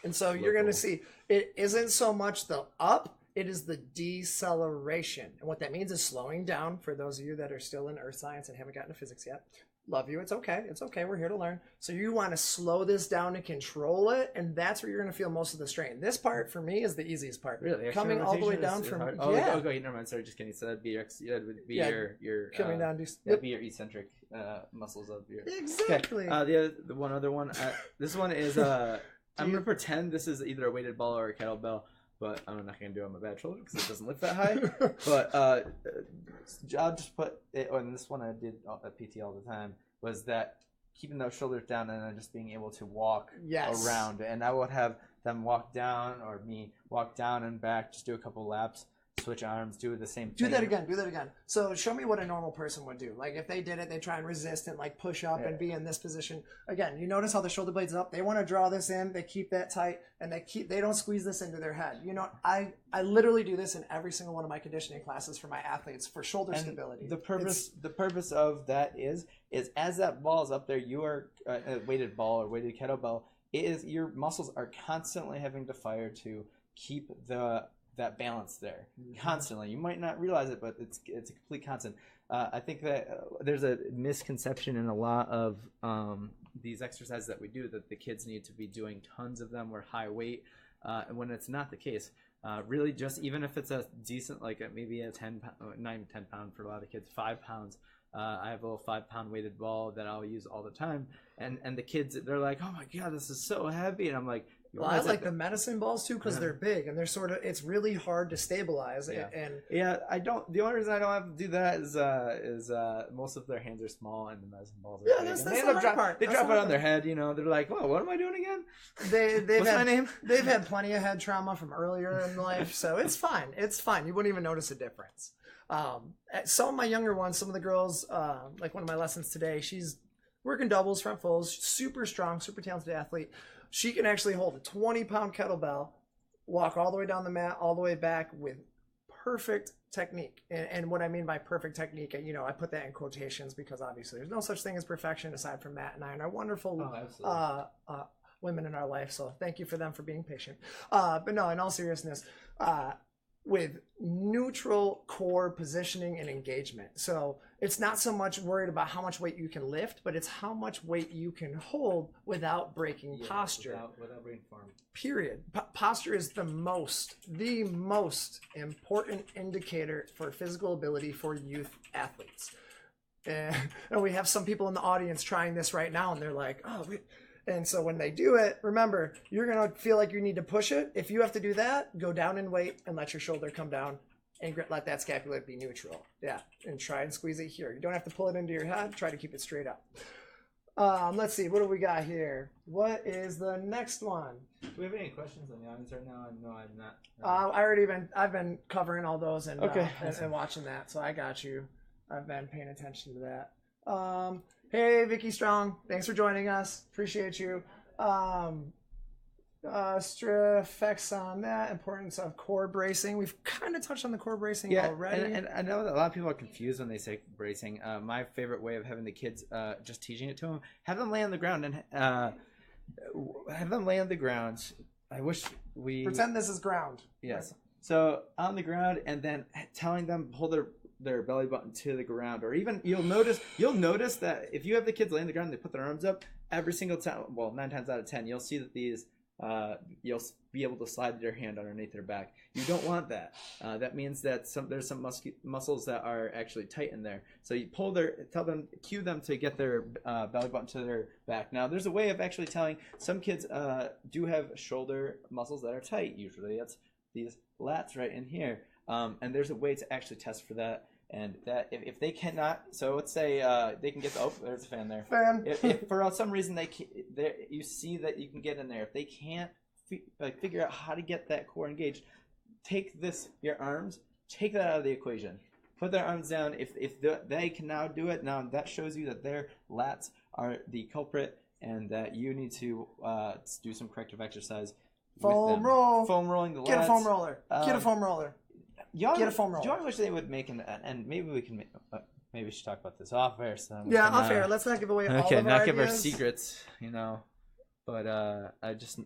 And so you're going to see it isn't so much the up, it is the deceleration. And what that means is slowing down for those of you that are still in earth science and haven't gotten to physics yet. Love you. It's okay. It's okay. We're here to learn. So you want to slow this down and control it, and that's where you're going to feel most of the strain. This part for me is the easiest part. Really, coming all the way down from never mind. Sorry, just kidding. So that'd be your coming down. That'd be your eccentric muscles of your. Exactly. Okay. The one other one. This one is I'm gonna pretend this is either a weighted ball or a kettlebell. But I'm not going to do it on my bad shoulder because it doesn't lift that high. But I'll just put it, and this one I did at PT all the time, was that keeping those shoulders down and then just being able to walk around. And I would have them walk down or me walk down and back, just do a couple laps, switch arms, do the same thing. Do that again. So show me what a normal person would do. Like if they did it, they try and resist and like push up and be in this position. Again, you notice how the shoulder blades up. They want to draw this in. They keep that tight and they don't squeeze this into their head. You know, I literally do this in every single one of my conditioning classes for my athletes for shoulder stability. The purpose of that is as that ball is up there, you are a weighted ball or weighted kettlebell. Your muscles are constantly having to fire to keep that balance there constantly. You might not realize it, but it's a complete constant. I think that there's a misconception in a lot of these exercises that we do that the kids need to be doing tons of them or high weight, when it's not the case. Really, just even if it's a decent, like maybe a 10 pound for a lot of kids, 5 pounds. I have a little 5 pound weighted ball that I'll use all the time, and the kids, they're like, "Oh my god, this is so heavy," and I'm like, Well, I like the medicine balls too because they're big and they're sort of. It's really hard to stabilize. Yeah. And Yeah, I don't. The only reason I don't have to do that is most of their hands are small and the medicine balls are Yeah, big. that's And the they end up hard part. They That's drop the it hard on their head. You know, they're like, "Whoa, what am I doing again? they've What's my had name?" they've had plenty of head trauma from earlier in life, so it's fine. It's fine. You wouldn't even notice a difference. Some of my younger ones, some of the girls, like one of my lessons today, she's working doubles, front fulls, super strong, super talented athlete. She can actually hold a 20-pound kettlebell, walk all the way down the mat, all the way back with perfect technique. And what I mean by perfect technique, I put that in quotations because obviously there's no such thing as perfection aside from Matt and I and our wonderful women in our life. So thank you for them for being patient. But no, in all seriousness, with neutral core positioning and engagement. So it's not so much worried about how much weight you can lift, but it's how much weight you can hold without breaking posture. Without breaking form. Period. Posture is the most important indicator for physical ability for youth athletes. And we have some people in the audience trying this right now, and they're like, and so when they do it, remember, you're going to feel like you need to push it. If you have to do that, go down in weight and let your shoulder come down and let that scapula be neutral. Yeah, and try and squeeze it here. You don't have to pull it into your head. Try to keep it straight up. Let's see. What do we got here? What is the next one? Do we have any questions on the audience right now? No, I'm not. I've been covering all those and Okay. and watching that, so I got you. I've been paying attention to that. Hey, Vicky Strong, thanks for joining us. Appreciate you. Effects on that, importance of core bracing. We've kind of touched on the core bracing already. And I know that a lot of people are confused when they say bracing. My favorite way of having the kids, just teaching it to them, have them lay on the ground and have them lay on the ground. I wish we pretend this is ground. Yes. So on the ground, and then telling them pull their belly button to the ground, or even you'll notice that if you have the kids laying on the ground, they put their arms up every single time. Well, 9 times out of 10, you'll see that these you'll be able to slide their hand underneath their back. You don't want that. That means that there's some muscles that are actually tight in there. So you cue them to get their belly button to their back. Now, there's a way of actually telling. Some kids do have shoulder muscles that are tight. Usually, that's these lats right in here. And there's a way to actually test for that. And that if they cannot, so let's say they can get there's a fan there. If for some reason you see that you can get in there. If they can't figure out how to get that core engaged, take your arms, take that out of the equation. Put their arms down. If they can now do it, now that shows you that their lats are the culprit, and that you need to do some corrective exercise. Foam rolling the lats. Get a foam roller. Get a foam roller. Get a foam roller. Do you wish they would make and maybe we can maybe we should talk about this off air. So off air. Let's not give away all of our not give our ideas. secrets, But I just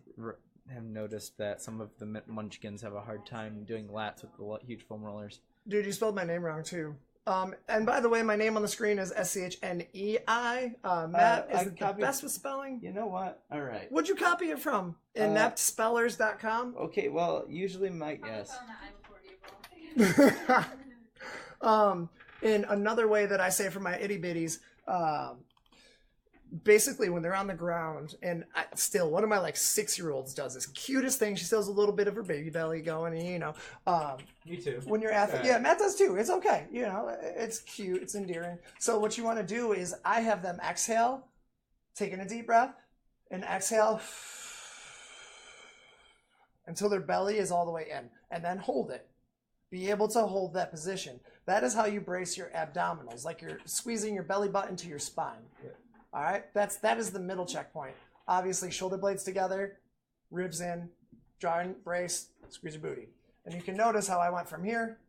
have noticed that some of the munchkins have a hard time doing lats with the huge foam rollers. Dude, you spelled my name wrong too. And by the way, my name on the screen is Schnei. Matt is the best with spelling. You know what? All right. What'd you copy it from? Ineptspellers.com? Okay, well, usually my yes. In another way that I say for my itty bitties, basically when they're on the ground, and one of my 6-year-olds does this cutest thing. She still has a little bit of her baby belly going, and Me too. when you're athlete, yeah, Matt does too. It's okay, it's cute, it's endearing. So what you want to do is I have them exhale, taking a deep breath, and exhale until their belly is all the way in, and then hold it. Be able to hold that position. That is how you brace your abdominals, like you're squeezing your belly button to your spine. Yeah. All right, that is the middle checkpoint. Obviously, shoulder blades together, ribs in, draw in, brace, squeeze your booty. And you can notice how I went from here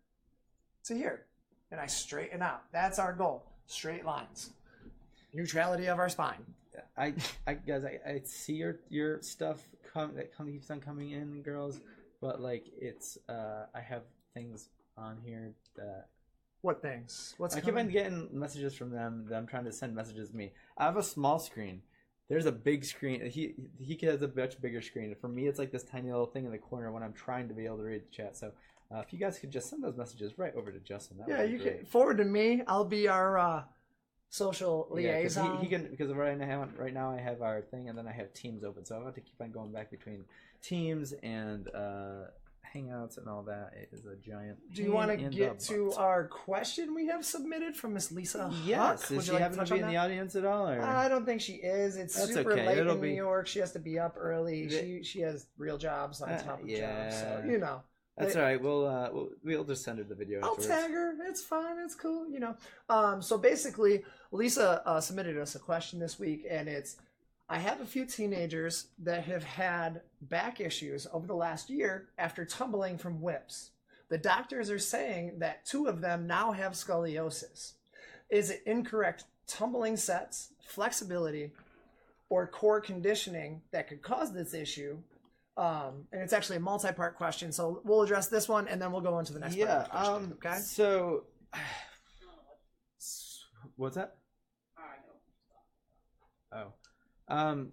to here, and I straighten out. That's our goal, straight lines. Neutrality of our spine. I see your stuff keeps on coming in, girls, but it's I have things on here that. What things? I keep on getting messages from them that I'm trying to send messages to me. I have a small screen. There's a big screen. He has a much bigger screen. For me, it's like this tiny little thing in the corner when I'm trying to be able to read the chat. So if you guys could just send those messages right over to Justin. That would be you great. can forward to me. I'll be our social Yeah, liaison. he can, because right now I have our thing, and then I have Teams open, so I have to keep on going back between Teams and Hangouts and all that. It is a giant. Do you want to pain in get the to butt. our question we have submitted from Miss Lisa Yes, Huck? is Would she you like happen touch to be on in that? the audience at all? Or? I don't think she is. It's That's super okay. late It'll in New be- York. She has to be up early. She has real jobs on top of jobs. So, you know. That's all right. We'll just send her the video. I'll afterwards. tag her. It's fine. It's cool. You know. So basically, Lisa submitted us a question this week, and it's, I have a few teenagers that have had back issues over the last year after tumbling from whips. The doctors are saying that 2 of them now have scoliosis. Is it incorrect tumbling sets, flexibility, or core conditioning that could cause this issue? And it's actually a multi-part question, so we'll address this one and then we'll go into the next part of the question. Okay. So, what's that? Oh,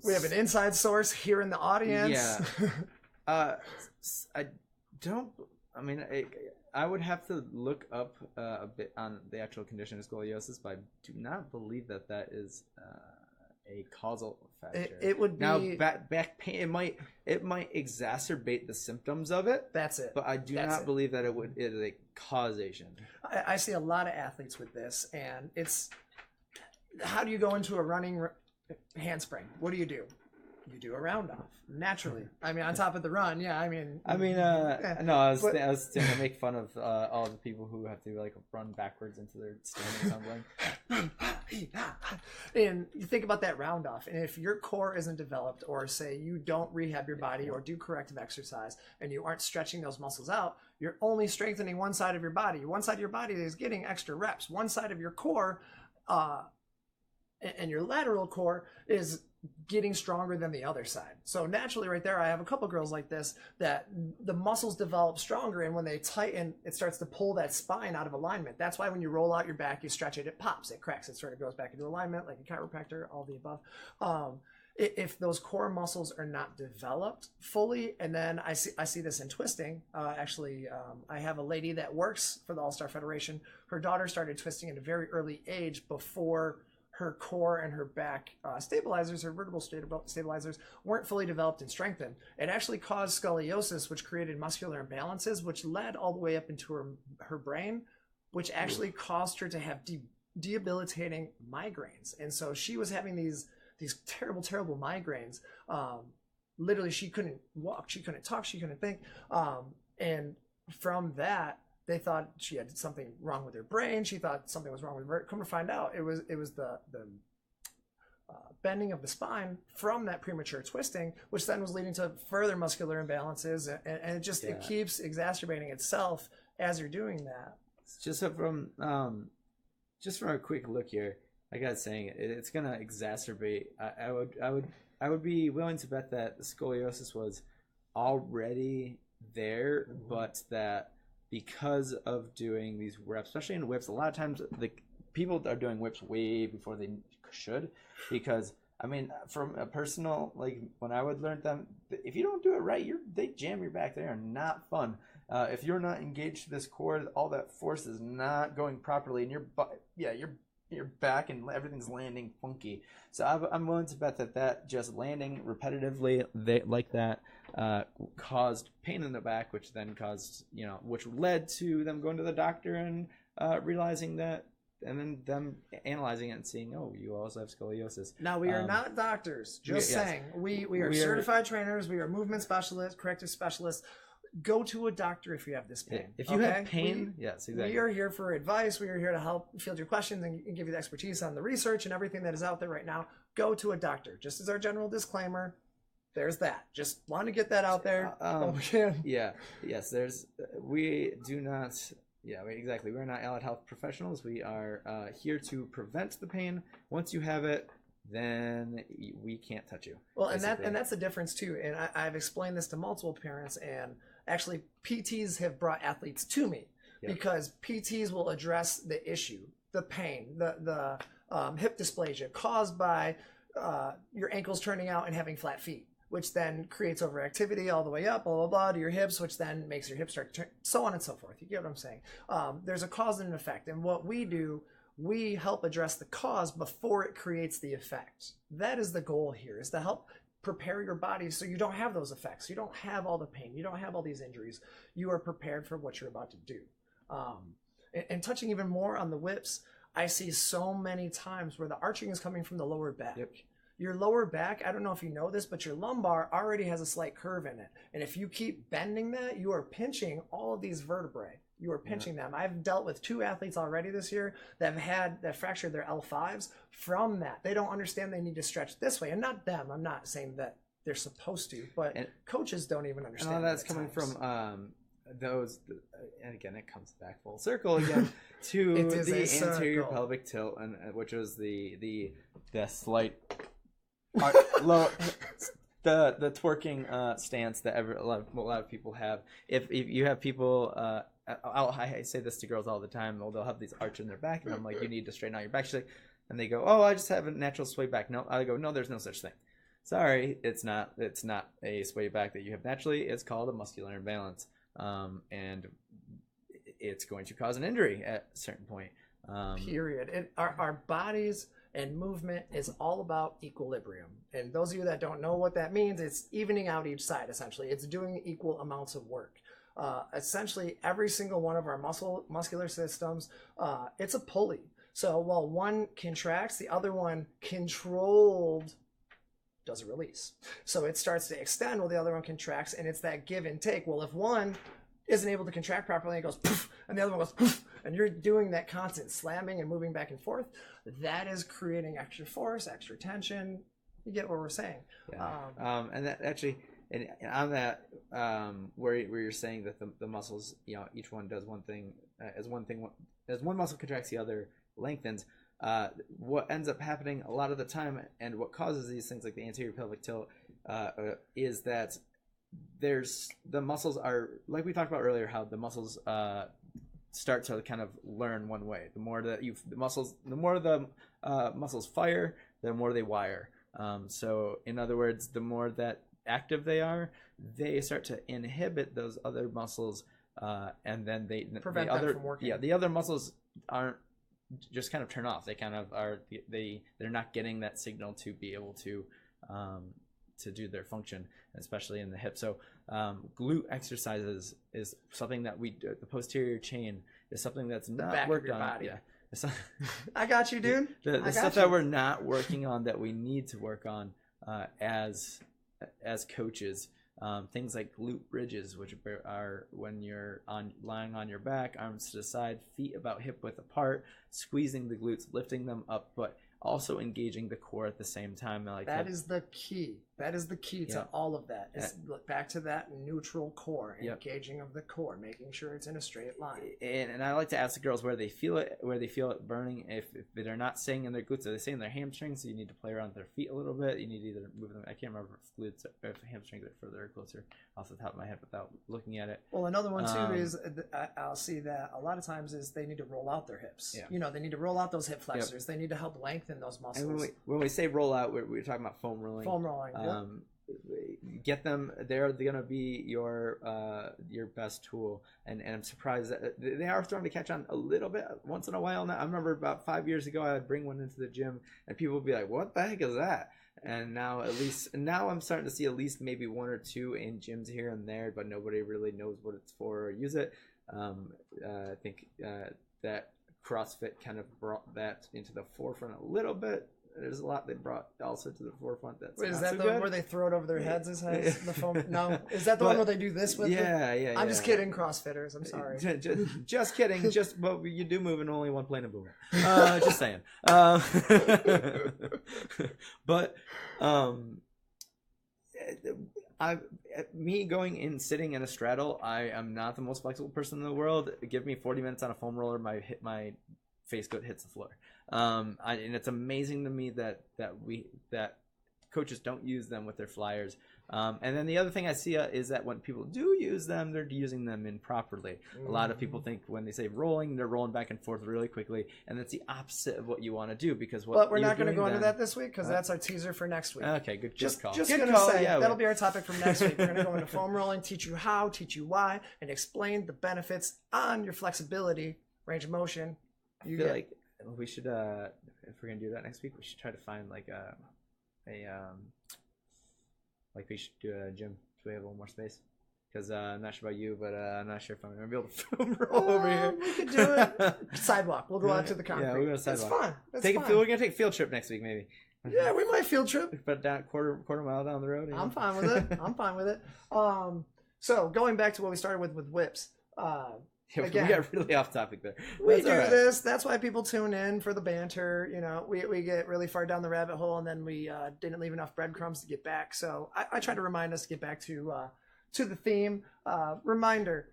We have an inside source here in the audience. Yeah. I don't. I mean, I would have to look up a bit on the actual condition of scoliosis, but I do not believe that is a causal factor. It would be now back pain. It might exacerbate the symptoms of it. That's it. But I do That's not it. believe that it is a causation. I see a lot of athletes with this, and it's, how do you go into a running handspring? What do? You do a round off naturally. I mean, on top of the run, yeah. I mean, No, I was but- going to make fun of all the people who have to like run backwards into their standing tumbling. And you think about that round off, and if your core isn't developed, or say you don't rehab your body or do corrective exercise, and you aren't stretching those muscles out, you're only strengthening one side of your body. One side of your body is getting extra reps. One side of your core, and your lateral core is getting stronger than the other side. So naturally right there, I have a couple girls like this that the muscles develop stronger, and when they tighten, it starts to pull that spine out of alignment. That's why when you roll out your back, you stretch it, it pops, it cracks, it sort of goes back into alignment like a chiropractor, all the above. If those core muscles are not developed fully, and then I see this in twisting. I have a lady that works for the All-Star Federation. Her daughter started twisting at a very early age before her core and her back stabilizers, her vertebral stabilizers, weren't fully developed and strengthened. It actually caused scoliosis, which created muscular imbalances, which led all the way up into her brain, which actually caused her to have debilitating migraines. And so she was having these terrible, terrible migraines. Literally, she couldn't walk, she couldn't talk, she couldn't think. And from that, they thought she had something wrong with her brain. She thought something was wrong with her. Come to find out, it was the bending of the spine from that premature twisting, which then was leading to further muscular imbalances, and it just it keeps exacerbating itself as you're doing that. Just from a quick look here, like I was saying, it's gonna exacerbate. I would be willing to bet that the scoliosis was already there, but that because of doing these reps, especially in whips, a lot of times the people are doing whips way before they should, because I mean, from a personal, like when I would learn them, if you don't do it right, they jam your back. They are not fun. If you're not engaged to this core, all that force is not going properly, and your back and everything's landing funky. So I'm willing to bet that just landing repetitively like that caused pain in the back, which then caused, which led to them going to the doctor and realizing that, and then them analyzing it and seeing, oh, you also have scoliosis. Now, we are not doctors, just saying. We are certified trainers, we are movement specialists, corrective specialists. Go to a doctor if you have this pain. If you have pain, yes, exactly. We are here for advice. We are here to help field your questions and give you the expertise on the research and everything that is out there right now. Go to a doctor. Just as our general disclaimer, there's that. Just want to get that out there. We do not. Yeah, exactly. We're not allied health professionals. We are here to prevent the pain. Once you have it, then we can't touch you. Well, basically. and that's the difference too. And I've explained this to multiple parents, and actually PTs have brought athletes to me because PTs will address the issue, the pain, the hip dysplasia caused by your ankles turning out and having flat feet, which then creates overactivity all the way up, blah, blah, blah, to your hips, which then makes your hips start to turn, so on and so forth. You get what I'm saying? There's a cause and an effect. And what we do, we help address the cause before it creates the effect. That is the goal here, is to help prepare your body so you don't have those effects. You don't have all the pain. You don't have all these injuries. You are prepared for what you're about to do. And touching even more on the whips, I see so many times where the arching is coming from the lower back. Yep. Your lower back, I don't know if you know this, but your lumbar already has a slight curve in it. And if you keep bending that, you are pinching all of these vertebrae. You are pinching them. I've dealt with 2 athletes already this year that fractured their L5s from that. They don't understand they need to stretch this way. And not them. I'm not saying that they're supposed to, but coaches don't even understand. And all that's coming from those, and again, it comes back full circle again to the anterior pelvic tilt, and which was the slight low. The twerking stance that a lot of people have. If you have people, I say this to girls all the time. They'll have these arch in their back, and I'm like, you need to straighten out your back. She's like, and they go, oh, I just have a natural sway back. No, I go, no, there's no such thing. Sorry, it's not a sway back that you have naturally. It's called a muscular imbalance, and it's going to cause an injury at a certain point. Period. Our bodies and movement is all about equilibrium. And those of you that don't know what that means, it's evening out each side, essentially. It's doing equal amounts of work. Essentially, every single one of our muscular systems, it's a pulley. So while one contracts, the other one controlled does a release. So it starts to extend while the other one contracts, and it's that give and take. Well, if one isn't able to contract properly, it goes poof, and the other one goes poof, and you're doing that constant slamming and moving back and forth, that is creating extra force, extra tension. You get what we're saying. Yeah. And that actually, and on that, where you're saying that the muscles, each one does one thing, as one muscle contracts, the other lengthens. What ends up happening a lot of the time, and what causes these things like the anterior pelvic tilt, is that the muscles are, like we talked about earlier, how the muscles start to kind of learn one way. The more the muscles fire, the more they wire. So in other words, the more that active they are, they start to inhibit those other muscles, and then they prevent them from working. Yeah, the other muscles aren't just kind of turn off. They kind of are. They're not getting that signal to be able to do their function, especially in the hip. So glute exercises is something that we do. The posterior chain is something that's not worked on. Body. Yeah. I got you, dude. The stuff that we're not working on that we need to work on as coaches. Things like glute bridges, which are when you're lying on your back, arms to the side, feet about hip width apart, squeezing the glutes, lifting them up, but also engaging the core at the same time. That is the key. That is the key to all of that. Is back to that neutral core, engaging of the core, making sure it's in a straight line. And I like to ask the girls where they feel it burning. If they're not staying in their glutes, are they staying in their hamstrings? So you need to play around with their feet a little bit. You need to either move them. I can't remember if glutes or if hamstrings are further or closer off the top of my head without looking at it. Well, another one too is I'll see that a lot of times is they need to roll out their hips. Yeah. They need to roll out those hip flexors. They need to help lengthen those muscles. And when we say roll out, we're talking about foam rolling. Foam rolling. Get them. They're going to be your best tool, and I'm surprised that they are starting to catch on a little bit once in a while now. I remember about 5 years ago, I would bring one into the gym, and people would be like, "What the heck is that?" And now I'm starting to see at least maybe 1 or 2 in gyms here and there, but nobody really knows what it's for or use it. I think that CrossFit kind of brought that into the forefront a little bit. There's a lot they brought also to the forefront. Is that the one where they throw it over their heads as the foam? No, is that the one where they do this with? Yeah. I'm just kidding, CrossFitters. I'm sorry. Just kidding. But you do move in only one plane of movement. Just saying. But me going in sitting in a straddle, I am not the most flexible person in the world. Give me 40 minutes on a foam roller, my face hits the floor. And it's amazing to me that coaches don't use them with their flyers. And then the other thing I see is that when people do use them, they're using them improperly. A lot of people think when they say rolling, they're rolling back and forth really quickly, and that's the opposite of what you want to do because But we're not going to go into that this week because that's our teaser for next week. Okay, good call. Just going to say that'll be our topic for next week. We're going to go into foam rolling, teach you how, teach you why, and explain the benefits on your flexibility, range of motion. we should if we're gonna do that next week, we should try to find like like we should do a gym so we have a little more space. Because I'm not sure about you, but I'm not sure if I'm gonna be able to film roll over here. We could do it. Sidewalk. We'll go out to the concrete. Yeah, we're gonna sidewalk. It's fun. It's Take fun. we're gonna take a field trip next week, maybe. Yeah, we might field trip. But down quarter mile down the road. You know? I'm fine with it. I'm fine with it. So going back to what we started with whips. Yeah, Again, we got really off topic there. We That's do all right. this. That's why people tune in for the banter. You know, we get really far down the rabbit hole, and then we didn't leave enough breadcrumbs to get back. So I try to remind us to get back to the theme. Reminder: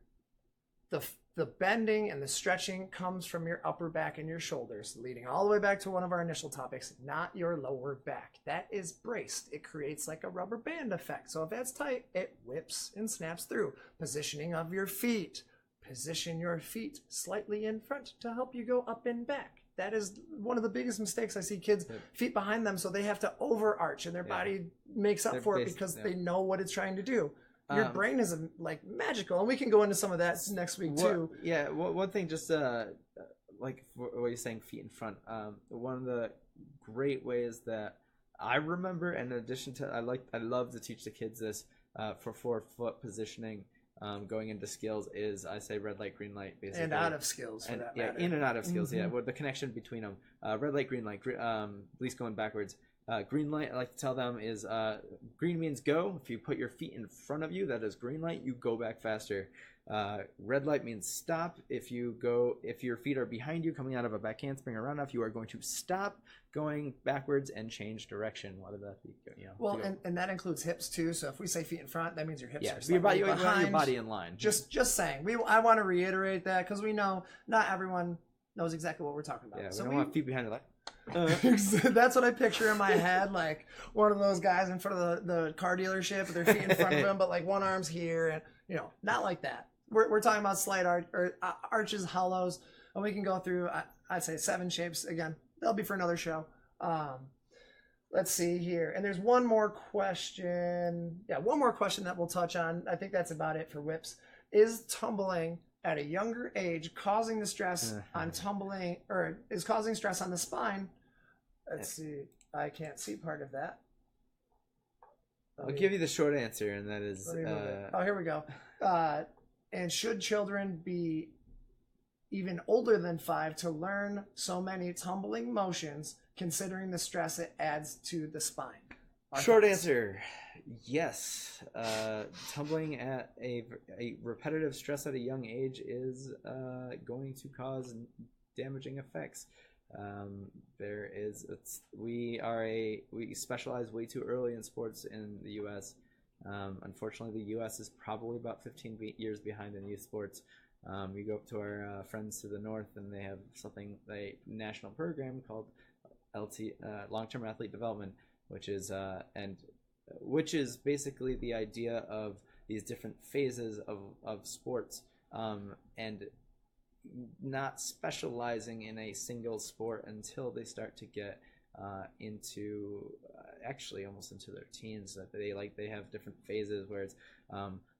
the bending and the stretching comes from your upper back and your shoulders, leading all the way back to one of our initial topics, not your lower back. That is braced. It creates like a rubber band effect. So if that's tight, it whips and snaps through. Positioning of your feet. Position your feet slightly in front to help you go up and back. That is one of the biggest mistakes I see kids feet behind them, so they have to overarch and their body makes up for it because they know what it's trying to do. Your brain is like magical, and we can go into some of that next week too. Yeah, one thing, just like what you're saying, feet in front. One of the great ways that I remember, in addition to I love to teach the kids this for 4-foot positioning. Going into skills is I say red light, green light, basically, and out of skills for that matter. In and out of skills. Mm-hmm. Yeah, with the connection between them. Red light, green light. At least going backwards. Green light, I like to tell them, is green means go. If you put your feet in front of you, that is green light. You go back faster. Red light means stop. If your feet are behind you, coming out of a back handspring or run off, you are going to stop going backwards and change direction. Whether that be, well, and that includes hips too. So if we say feet in front, that means your hips are your slightly behind. your body in line. Just saying. I want to reiterate that because we know not everyone knows exactly what we're talking about. Yeah, so we don't want feet behind it. That's what I picture in my head, like one of those guys in front of the car dealership with their feet in front of them, but like one arm's here, and not like that. We're talking about slight arches, hollows, and we can go through. I'd say 7 shapes. Again, that'll be for another show. Let's see here, and there's one more question. Yeah, one more question that we'll touch on. I think that's about it for whips. Is tumbling at a younger age causing the stress on tumbling, or is causing stress on the spine? Let's see. I can't see part of that. I'll give you the short answer, and that is. Here we go. And should children be even older than 5 to learn so many tumbling motions, considering the stress it adds to the spine? Short answer, yes. Tumbling at a repetitive stress at a young age is going to cause damaging effects. We specialize way too early in sports in the U.S. Unfortunately, the U.S. is probably about 15 years behind in youth sports. We go up to our friends to the north, and they have a national program called long-term athlete development, which is basically the idea of these different phases of sports, and not specializing in a single sport until they start to get into actually almost into their teens. That they have different phases where it's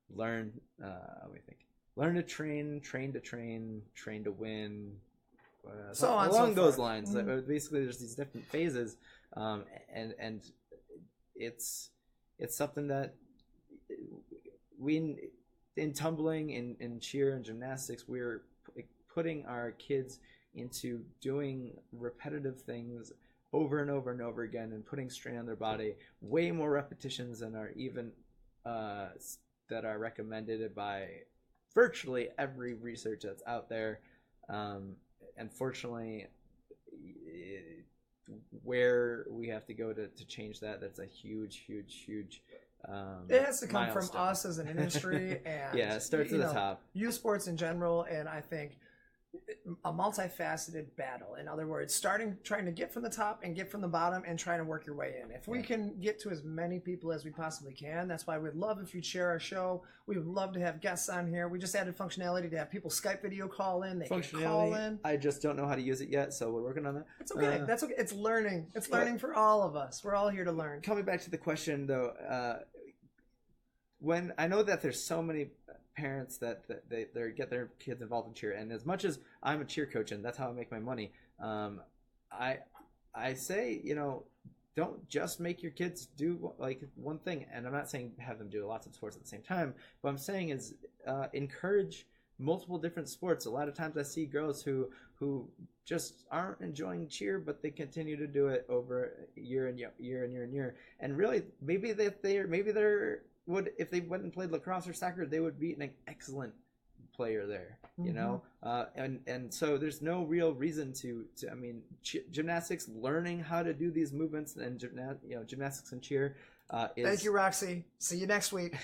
learn to train to train, train to win, so on, along so those forth. lines. Mm-hmm. Basically there's these different phases, and it's something that we in tumbling, in cheer and gymnastics, we're putting our kids into doing repetitive things over and over and over again, and putting strain on their body, way more repetitions than are even that are recommended by virtually every research that's out there. Unfortunately, where we have to go to change that's a huge it has to come milestone. from us as an industry, and yeah, it starts at the top. Youth sports in general, and I think a multifaceted battle. In other words, trying to get from the top and get from the bottom and trying to work your way in. If we can get to as many people as we possibly can, that's why we'd love if you'd share our show. We would love to have guests on here. We just added functionality to have people Skype video call in. They can call in. I just don't know how to use it yet, so we're working on that. It's okay. That's okay. It's learning. It's learning for all of us. We're all here to learn. Coming back to the question, though, when I know that there's so many parents that they get their kids involved in cheer, and as much as I'm a cheer coach and that's how I make my money, I say, don't just make your kids do like one thing. And I'm not saying have them do lots of sports at the same time. What I'm saying is encourage multiple different sports. A lot of times I see girls who just aren't enjoying cheer, but they continue to do it over year and year. And really, maybe if they went and played lacrosse or soccer, they would be an excellent player there, and so there's no real reason to I mean, gymnastics, learning how to do these movements, and gymnastics and cheer thank you, Roxy, see you next week,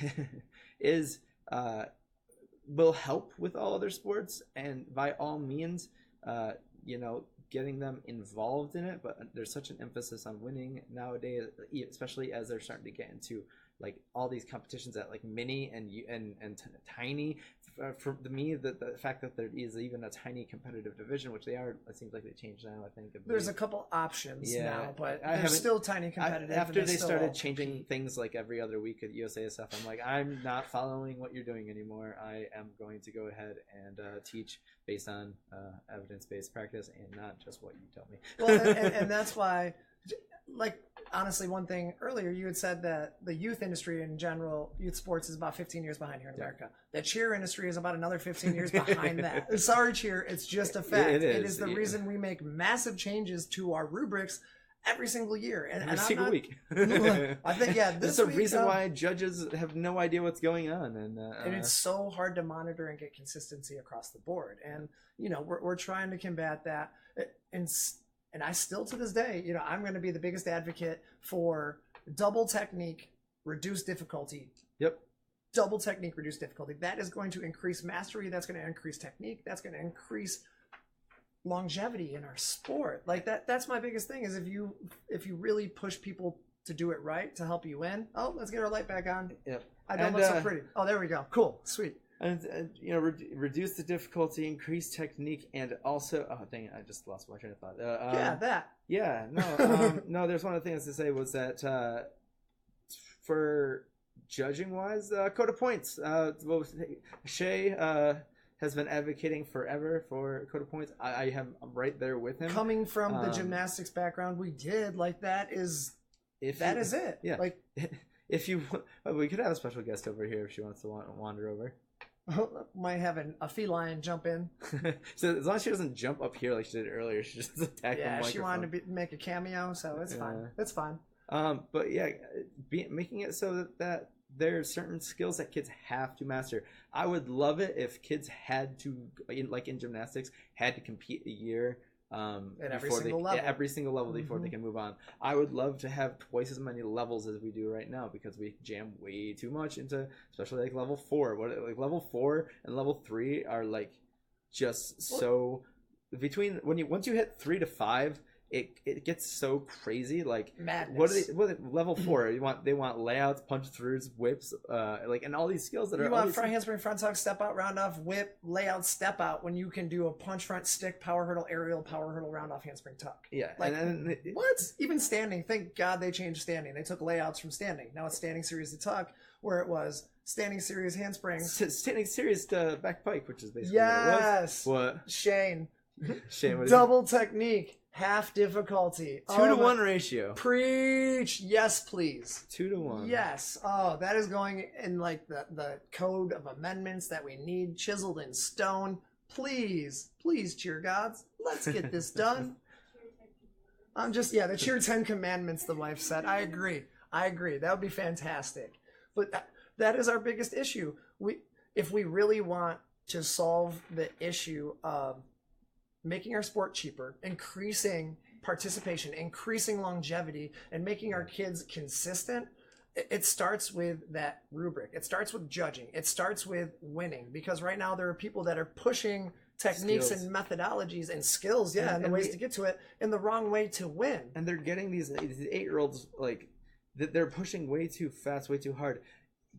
is will help with all other sports, and by all means getting them involved in it, but there's such an emphasis on winning nowadays, especially as they're starting to get into like all these competitions at like mini and tiny. For me, the fact that there is even a tiny competitive division, which they are, it seems like they changed now. I think there's a couple options now, but they're still tiny competitive. After they started changing things like every other week at USASF, I'm like, I'm not following what you're doing anymore. I am going to go ahead and teach based on evidence-based practice and not just what you tell me. Well, and that's why, like, honestly, one thing earlier, you had said that the youth industry in general, youth sports, is about 15 years behind here in America. The cheer industry is about another 15 years behind that. Sorry, cheer, it's just a fact. It is the reason we make massive changes to our rubrics every single year. Every single week. I think, this is a reason why judges have no idea what's going on. And it's so hard to monitor and get consistency across the board. And, we're trying to combat that. And I still, to this day, I'm going to be the biggest advocate for double technique, reduced difficulty. Yep. Double technique, reduced difficulty. That is going to increase mastery. That's going to increase technique. That's going to increase longevity in our sport. Like that's my biggest thing is if you really push people to do it right, to help you win. Oh, let's get our light back on. Yep. I don't look so pretty. Oh, there we go. Cool. Sweet. And reduce the difficulty, increase technique, and also dang it, I just lost my train of thought. No, there's one of the things to say was that for judging wise, code of points. Shay has been advocating forever for code of points. I'm right there with him. Coming from the gymnastics background, that is it. Yeah, like if you, we could have a special guest over here if she wants to wander over. Might have a feline jump in. So as long as she doesn't jump up here like she did earlier, she just attack the microphone. She wanted to make a cameo, so it's fine. It's fine. But yeah, making it so that there are certain skills that kids have to master. I would love it if kids had to, like in gymnastics, had to compete a year at every single level before they can move on. I would love to have twice as many levels as we do right now because we jam way too much into, especially like level 4. Level 4 and level 3 are like just so between once you hit 3 to 5. It gets so crazy. Like madness. What level 4? They want layouts, punch throughs, whips, and all these skills that you want front handspring, front tuck, step out, round off, whip, layout, step out. When you can do a punch front, stick, power hurdle, aerial, power hurdle, round off, handspring, tuck. Yeah, what? Even standing. Thank God they changed standing. They took layouts from standing. Now it's standing series to tuck, where it was standing series handspring, standing series to back pike, which is basically what Shane, what double technique. Half difficulty. 2 to 1 ratio. Preach. Yes, please. 2 to 1. Yes. Oh, that is going in like the code of amendments that we need chiseled in stone. Please, cheer gods. Let's get this done. The cheer 10 commandments, the wife said. I agree. That would be fantastic. But that is our biggest issue. If we really want to solve the issue of making our sport cheaper, increasing participation, increasing longevity, and making our kids consistent, it starts with that rubric. It starts with judging. It starts with winning. Because right now there are people that are pushing techniques and methodologies and skills, and the ways to get to it in the wrong way to win. And they're getting these 8-year-olds, they're pushing way too fast, way too hard.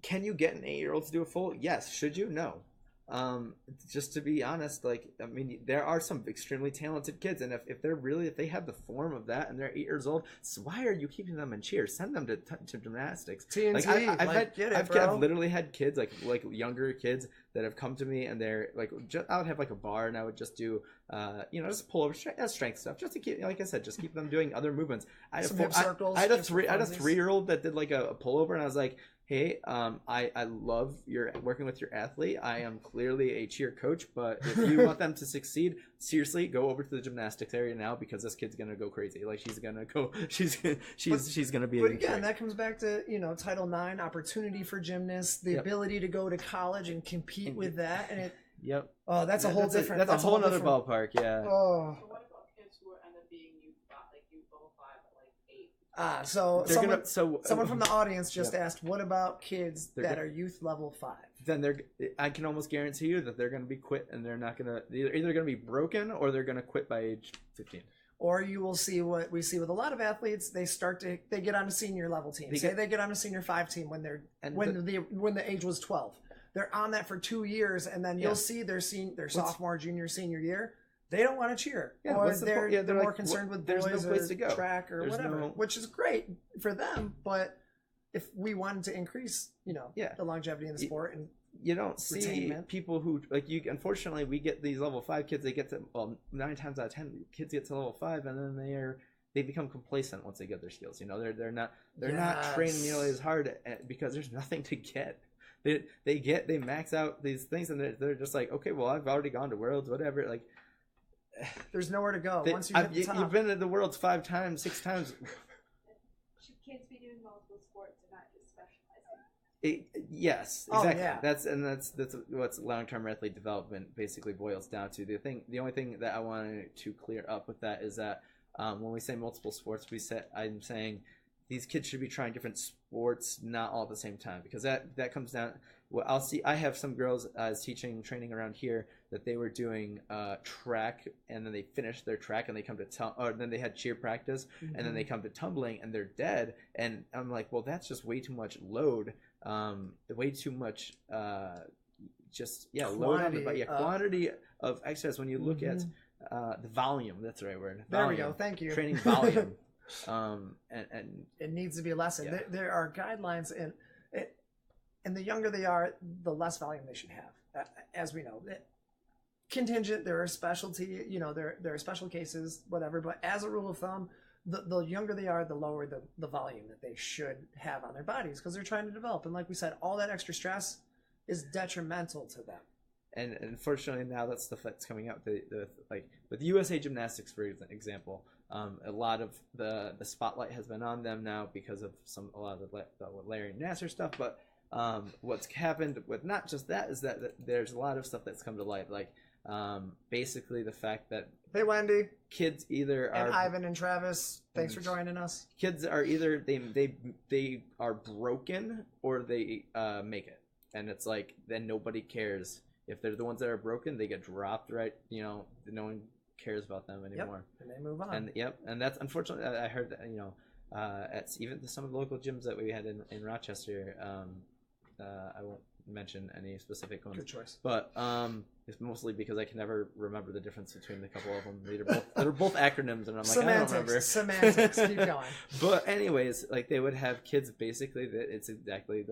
Can you get an 8-year-old to do a full? Yes. Should you? No. just to be honest, like, I mean, there are some extremely talented kids, and if they have the form of that and they're 8 years old, so why are you keeping them in cheer? Send them to gymnastics. TNT, I've literally had kids, like younger kids that have come to me, and they're like, I would have like a bar, and I would just do, just pull over strength stuff, just to keep, like I said, just keep them doing other movements. I had a 3-year-old that did like a pullover, and I was like, hey, I love your working with your athlete. I am clearly a cheer coach, but if you want them to succeed, seriously, go over to the gymnastics area now, because this kid's gonna go crazy. Like, she's gonna be. But again, that comes back to Title IX, opportunity for gymnasts, the ability to go to college and compete with that, and it. Yep. Oh, that's a whole different. That's a whole other ballpark. Yeah. Oh. So what about kids who end up being youth level 5 at like 8? So someone from the audience just asked, what about kids that are youth level 5? Then I can almost guarantee you that they're going to be quit, and they're not going to either going to be broken, or they're going to quit by age 15. Or you will see what we see with a lot of athletes. They get on a senior level team. They get on a senior 5 team when the age was 12. They're on that for 2 years, and then you'll see their sophomore, junior, senior year. They don't want to cheer, or they're more concerned with boys or track or whatever, which is great for them. But if we wanted to increase, the longevity in the sport, and you don't see people who unfortunately, we get these level 5 kids. They get to 9 times out of 10 kids get to level 5, and then they become complacent once they get their skills. They're not training nearly as hard because there's nothing to get. They max out these things, and they're just like, okay, well, I've already gone to Worlds, whatever. Like, there's nowhere to go once you hit the top. You've been to the Worlds 5 times, 6 times. Should kids be doing multiple sports and not just specializing? Yes, exactly. That's what long-term athlete development basically boils down to. The only thing that I wanted to clear up with that is that when we say multiple sports, I'm saying these kids should be trying different sports, not all at the same time, because that comes down. Well, I have some girls training around here that they were doing track, and then they finished their track, and they come to or then they had cheer practice, and then they come to tumbling, and they're dead. And I'm like, well, that's just way too much load, way too much, load on the body, quantity of exercise. When you look at the volume, that's the right word. There we go. Thank you. Training volume. And it needs to be a lesson. Yeah. There are guidelines, and the younger they are, the less volume they should have. As we know, contingent. There are specialty. There are special cases, whatever. But as a rule of thumb, the younger they are, the lower the volume that they should have on their bodies, because they're trying to develop. And like we said, all that extra stress is detrimental to them. And unfortunately, now that stuff that's coming out, like with USA Gymnastics, for example, a lot of the spotlight has been on them now because of a lot of the Larry Nassar stuff. But what's happened with not just that is that there's a lot of stuff that's come to light, like basically the fact that Wendy, kids either and Ivan and Travis, thanks for joining us. Kids are either they are broken, or they make it, and it's like then nobody cares. If they're the ones that are broken, they get dropped, right? No one cares about them anymore. Yep, and they move on. And that's unfortunately, I heard that, at even some of the local gyms that we had in Rochester, I won't mention any specific ones. Good choice. But it's mostly because I can never remember the difference between a couple of them. They're both acronyms, and I'm like, I don't remember. Semantics. Keep going. But anyways, like, they would have kids basically that it's exactly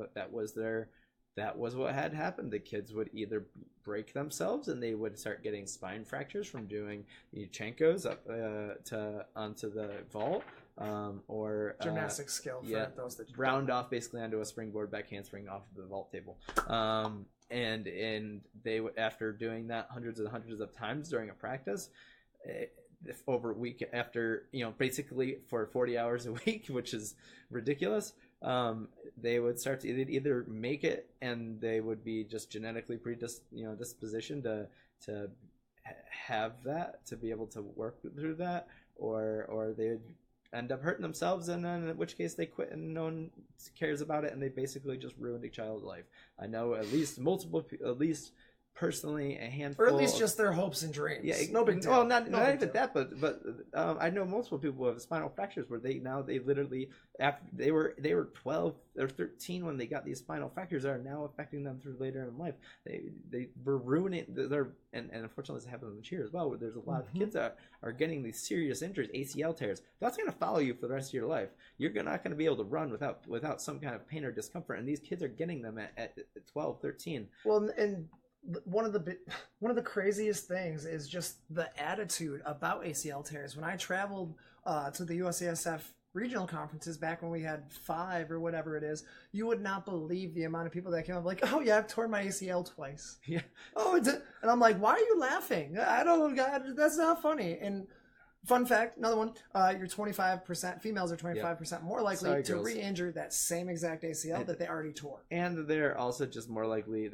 that was what had happened. The kids would either break themselves, and they would start getting spine fractures from doing Yuchenkos up onto the vault, or gymnastic skill for those that round off basically onto a springboard back handspring off of the vault table. And they would, after doing that hundreds and hundreds of times during a practice, over a week, after basically for 40 hours a week, which is ridiculous. They would start to either make it, and they would be just genetically dispositioned to have that, to be able to work through that, or they would end up hurting themselves, and then in which case they quit and no one cares about it, and they basically just ruined a child's life. I know at least personally a handful. Or at least of- just their hopes and dreams. Yeah, No big deal. Well, not No big even deal. that, but I know multiple people who have spinal fractures where they literally after they were 12 or 13 when they got these spinal fractures are now affecting them through later in life. They were ruining their and unfortunately this happens in the cheer as well. Where there's a lot of kids that are getting these serious injuries, ACL tears. That's going to follow you for the rest of your life. You're not going to be able to run without some kind of pain or discomfort, and these kids are getting them at 12, 13. Well, and one of the craziest things is just the attitude about ACL tears. When I traveled to the USASF regional conferences back when we had 5 or whatever it is, you would not believe the amount of people that came up like, "Oh yeah, I've torn my ACL twice." Yeah. Oh, and I'm like, "Why are you laughing? I don't. God, that's not funny." And fun fact, another one: you're 25%. Females are 25% more likely Sorry, to girls. re-injure that same exact ACL that they already tore. And they're also just more likely.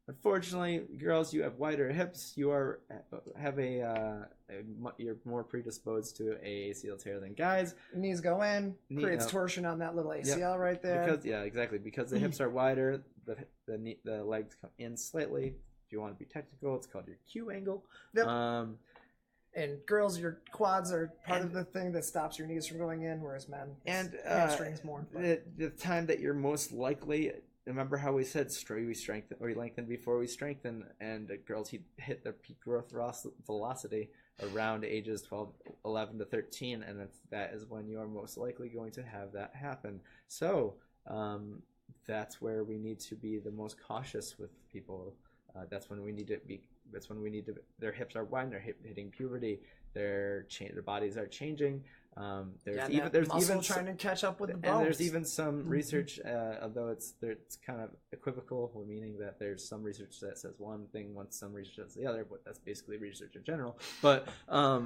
Unfortunately, girls, you have wider hips. You you're more predisposed to a ACL tear than guys. Knees go in, creates torsion on that little ACL right there. Because the hips are wider, the legs come in slightly. If you want to be technical, it's called your Q angle. Yep. And girls, your quads are part of the thing that stops your knees from going in, whereas men, hamstrings more. The time that you're most likely. Remember how we said we strengthen or we lengthen before we strengthen, and girls hit their peak growth velocity around ages 11 to 13, and that is when you are most likely going to have that happen. So that's where we need to be the most cautious with people. That's when we need to be. That's when we need to. Their hips are wide. They're hitting puberty. Their bodies are changing. There's muscle even trying to catch up with the bones. and there's even some research, although it's kind of equivocal, meaning that there's some research that says one thing, some research says the other, but that's basically research in general. But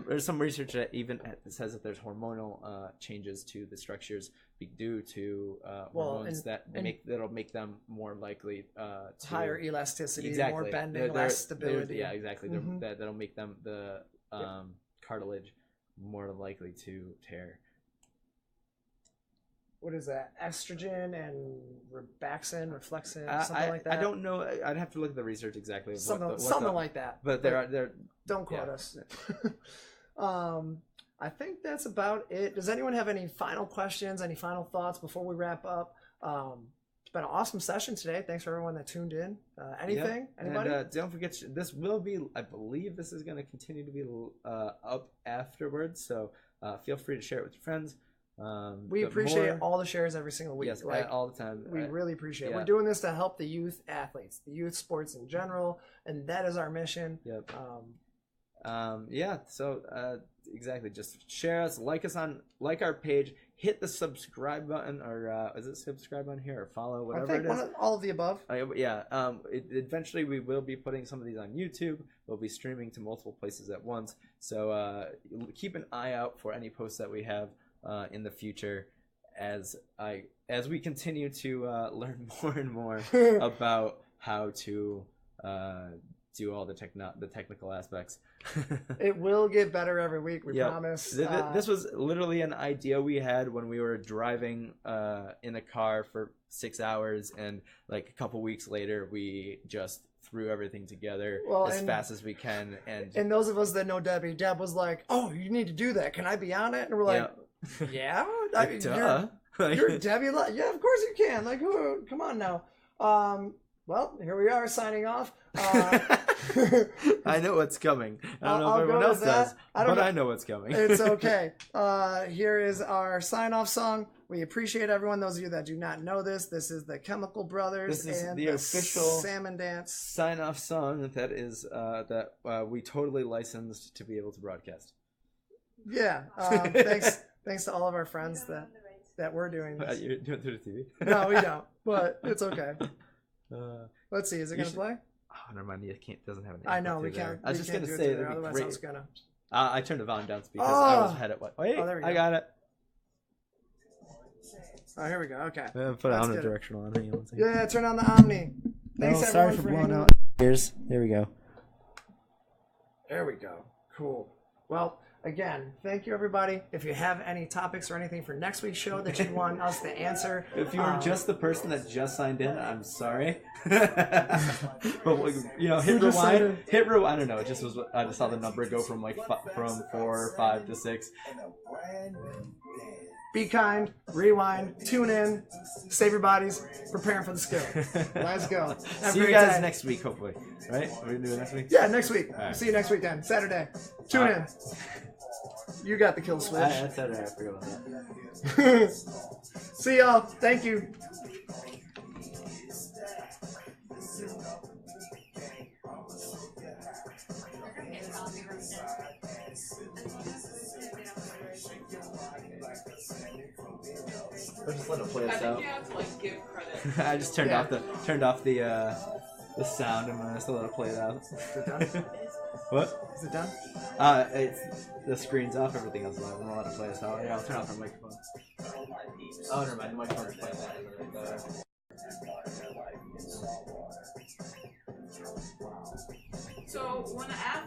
there's some research that even says that there's hormonal changes to the structures due to hormones that'll make them more likely to higher elasticity, exactly. more bending, less stability. Yeah, exactly. That'll make them the cartilage more likely to tear. What is that? Estrogen and reflexin, something like that. I don't know. I'd have to look at the research exactly. Something like that. But they're don't quote us. I think that's about it. Does anyone have any final questions? Any final thoughts before we wrap up? It's been an awesome session today. Thanks for everyone that tuned in. Anything? Anybody? And don't forget, this will be. I believe this is going to continue to be up afterwards. So feel free to share it with your friends. We appreciate all the shares every single week. Yes, all the time. We really appreciate it. Yeah. We're doing this to help the youth athletes, the youth sports in general, and that is our mission. Yep. So exactly. Just share us, like our page, hit the subscribe button, or is it subscribe on here or follow, whatever it is. All of the above. Eventually we will be putting some of these on YouTube. We'll be streaming to multiple places at once. So keep an eye out for any posts that we have in the future as we continue to learn more and more about how to do all the technical aspects. It will get better every week, we promise. This was literally an idea we had when we were driving in a car for 6 hours, and like a couple weeks later we just threw everything together fast as we can. And those of us that know Debbie, Deb was like, "Oh, you need to do that. Can I be on it?" And we're like, "Yeah, you're Debbie. Yeah, of course you can. Like, come on now." Well, here we are signing off. I know what's coming. I don't know if everyone else does, but I know what's coming. It's okay. Here is our sign-off song. We appreciate everyone. Those of you that do not know this is the Chemical Brothers. This is and the official Salmon Dance sign-off song that is that we totally licensed to be able to broadcast. Yeah. Thanks to all of our friends that we're doing this. You're doing it through the TV? No, we don't. But it's okay. Let's see. Is it going to play? Oh, never mind. It doesn't have an. I know we can't. I was just going to say that otherwise I was going to. I turned the volume down because I was ahead at what? Wait, there we go. I got it. Oh, here we go. Okay. Put it omnidirectional on. Hang on one second. Yeah, turn on the Omni. Thanks sorry everyone for blowing hanging out ears. There we go. There we go. Cool. Well, Again, thank you everybody. If you have any topics or anything for next week's show that you want us to answer, If you were just the person that just signed in, I'm sorry. But you know, hit Who just signed rewind. Hit rewind. I don't know. It just was. I just saw the number go from like from 4 or 5 to 6. be kind, rewind, tune in, save your bodies, preparing for the skill. Let's go. Have a See you great guys day. next week, hopefully. Right? What are we gonna do next week? Yeah, next week. right. See you next week then. Saturday. Tune in. You got the kill switch. That's Saturday. I forgot about that. See y'all. Thank you. I'll just let it play I us think out. you have to like give credit. I just turned off the sound and I'm gonna still let it play it out. Is it done? What? Is it done? It's the screen's off, everything else is live. I'm gonna let it play us out. Yeah, I'll turn off our microphone. Oh, never mind. The microphone is playing that right there. So when an app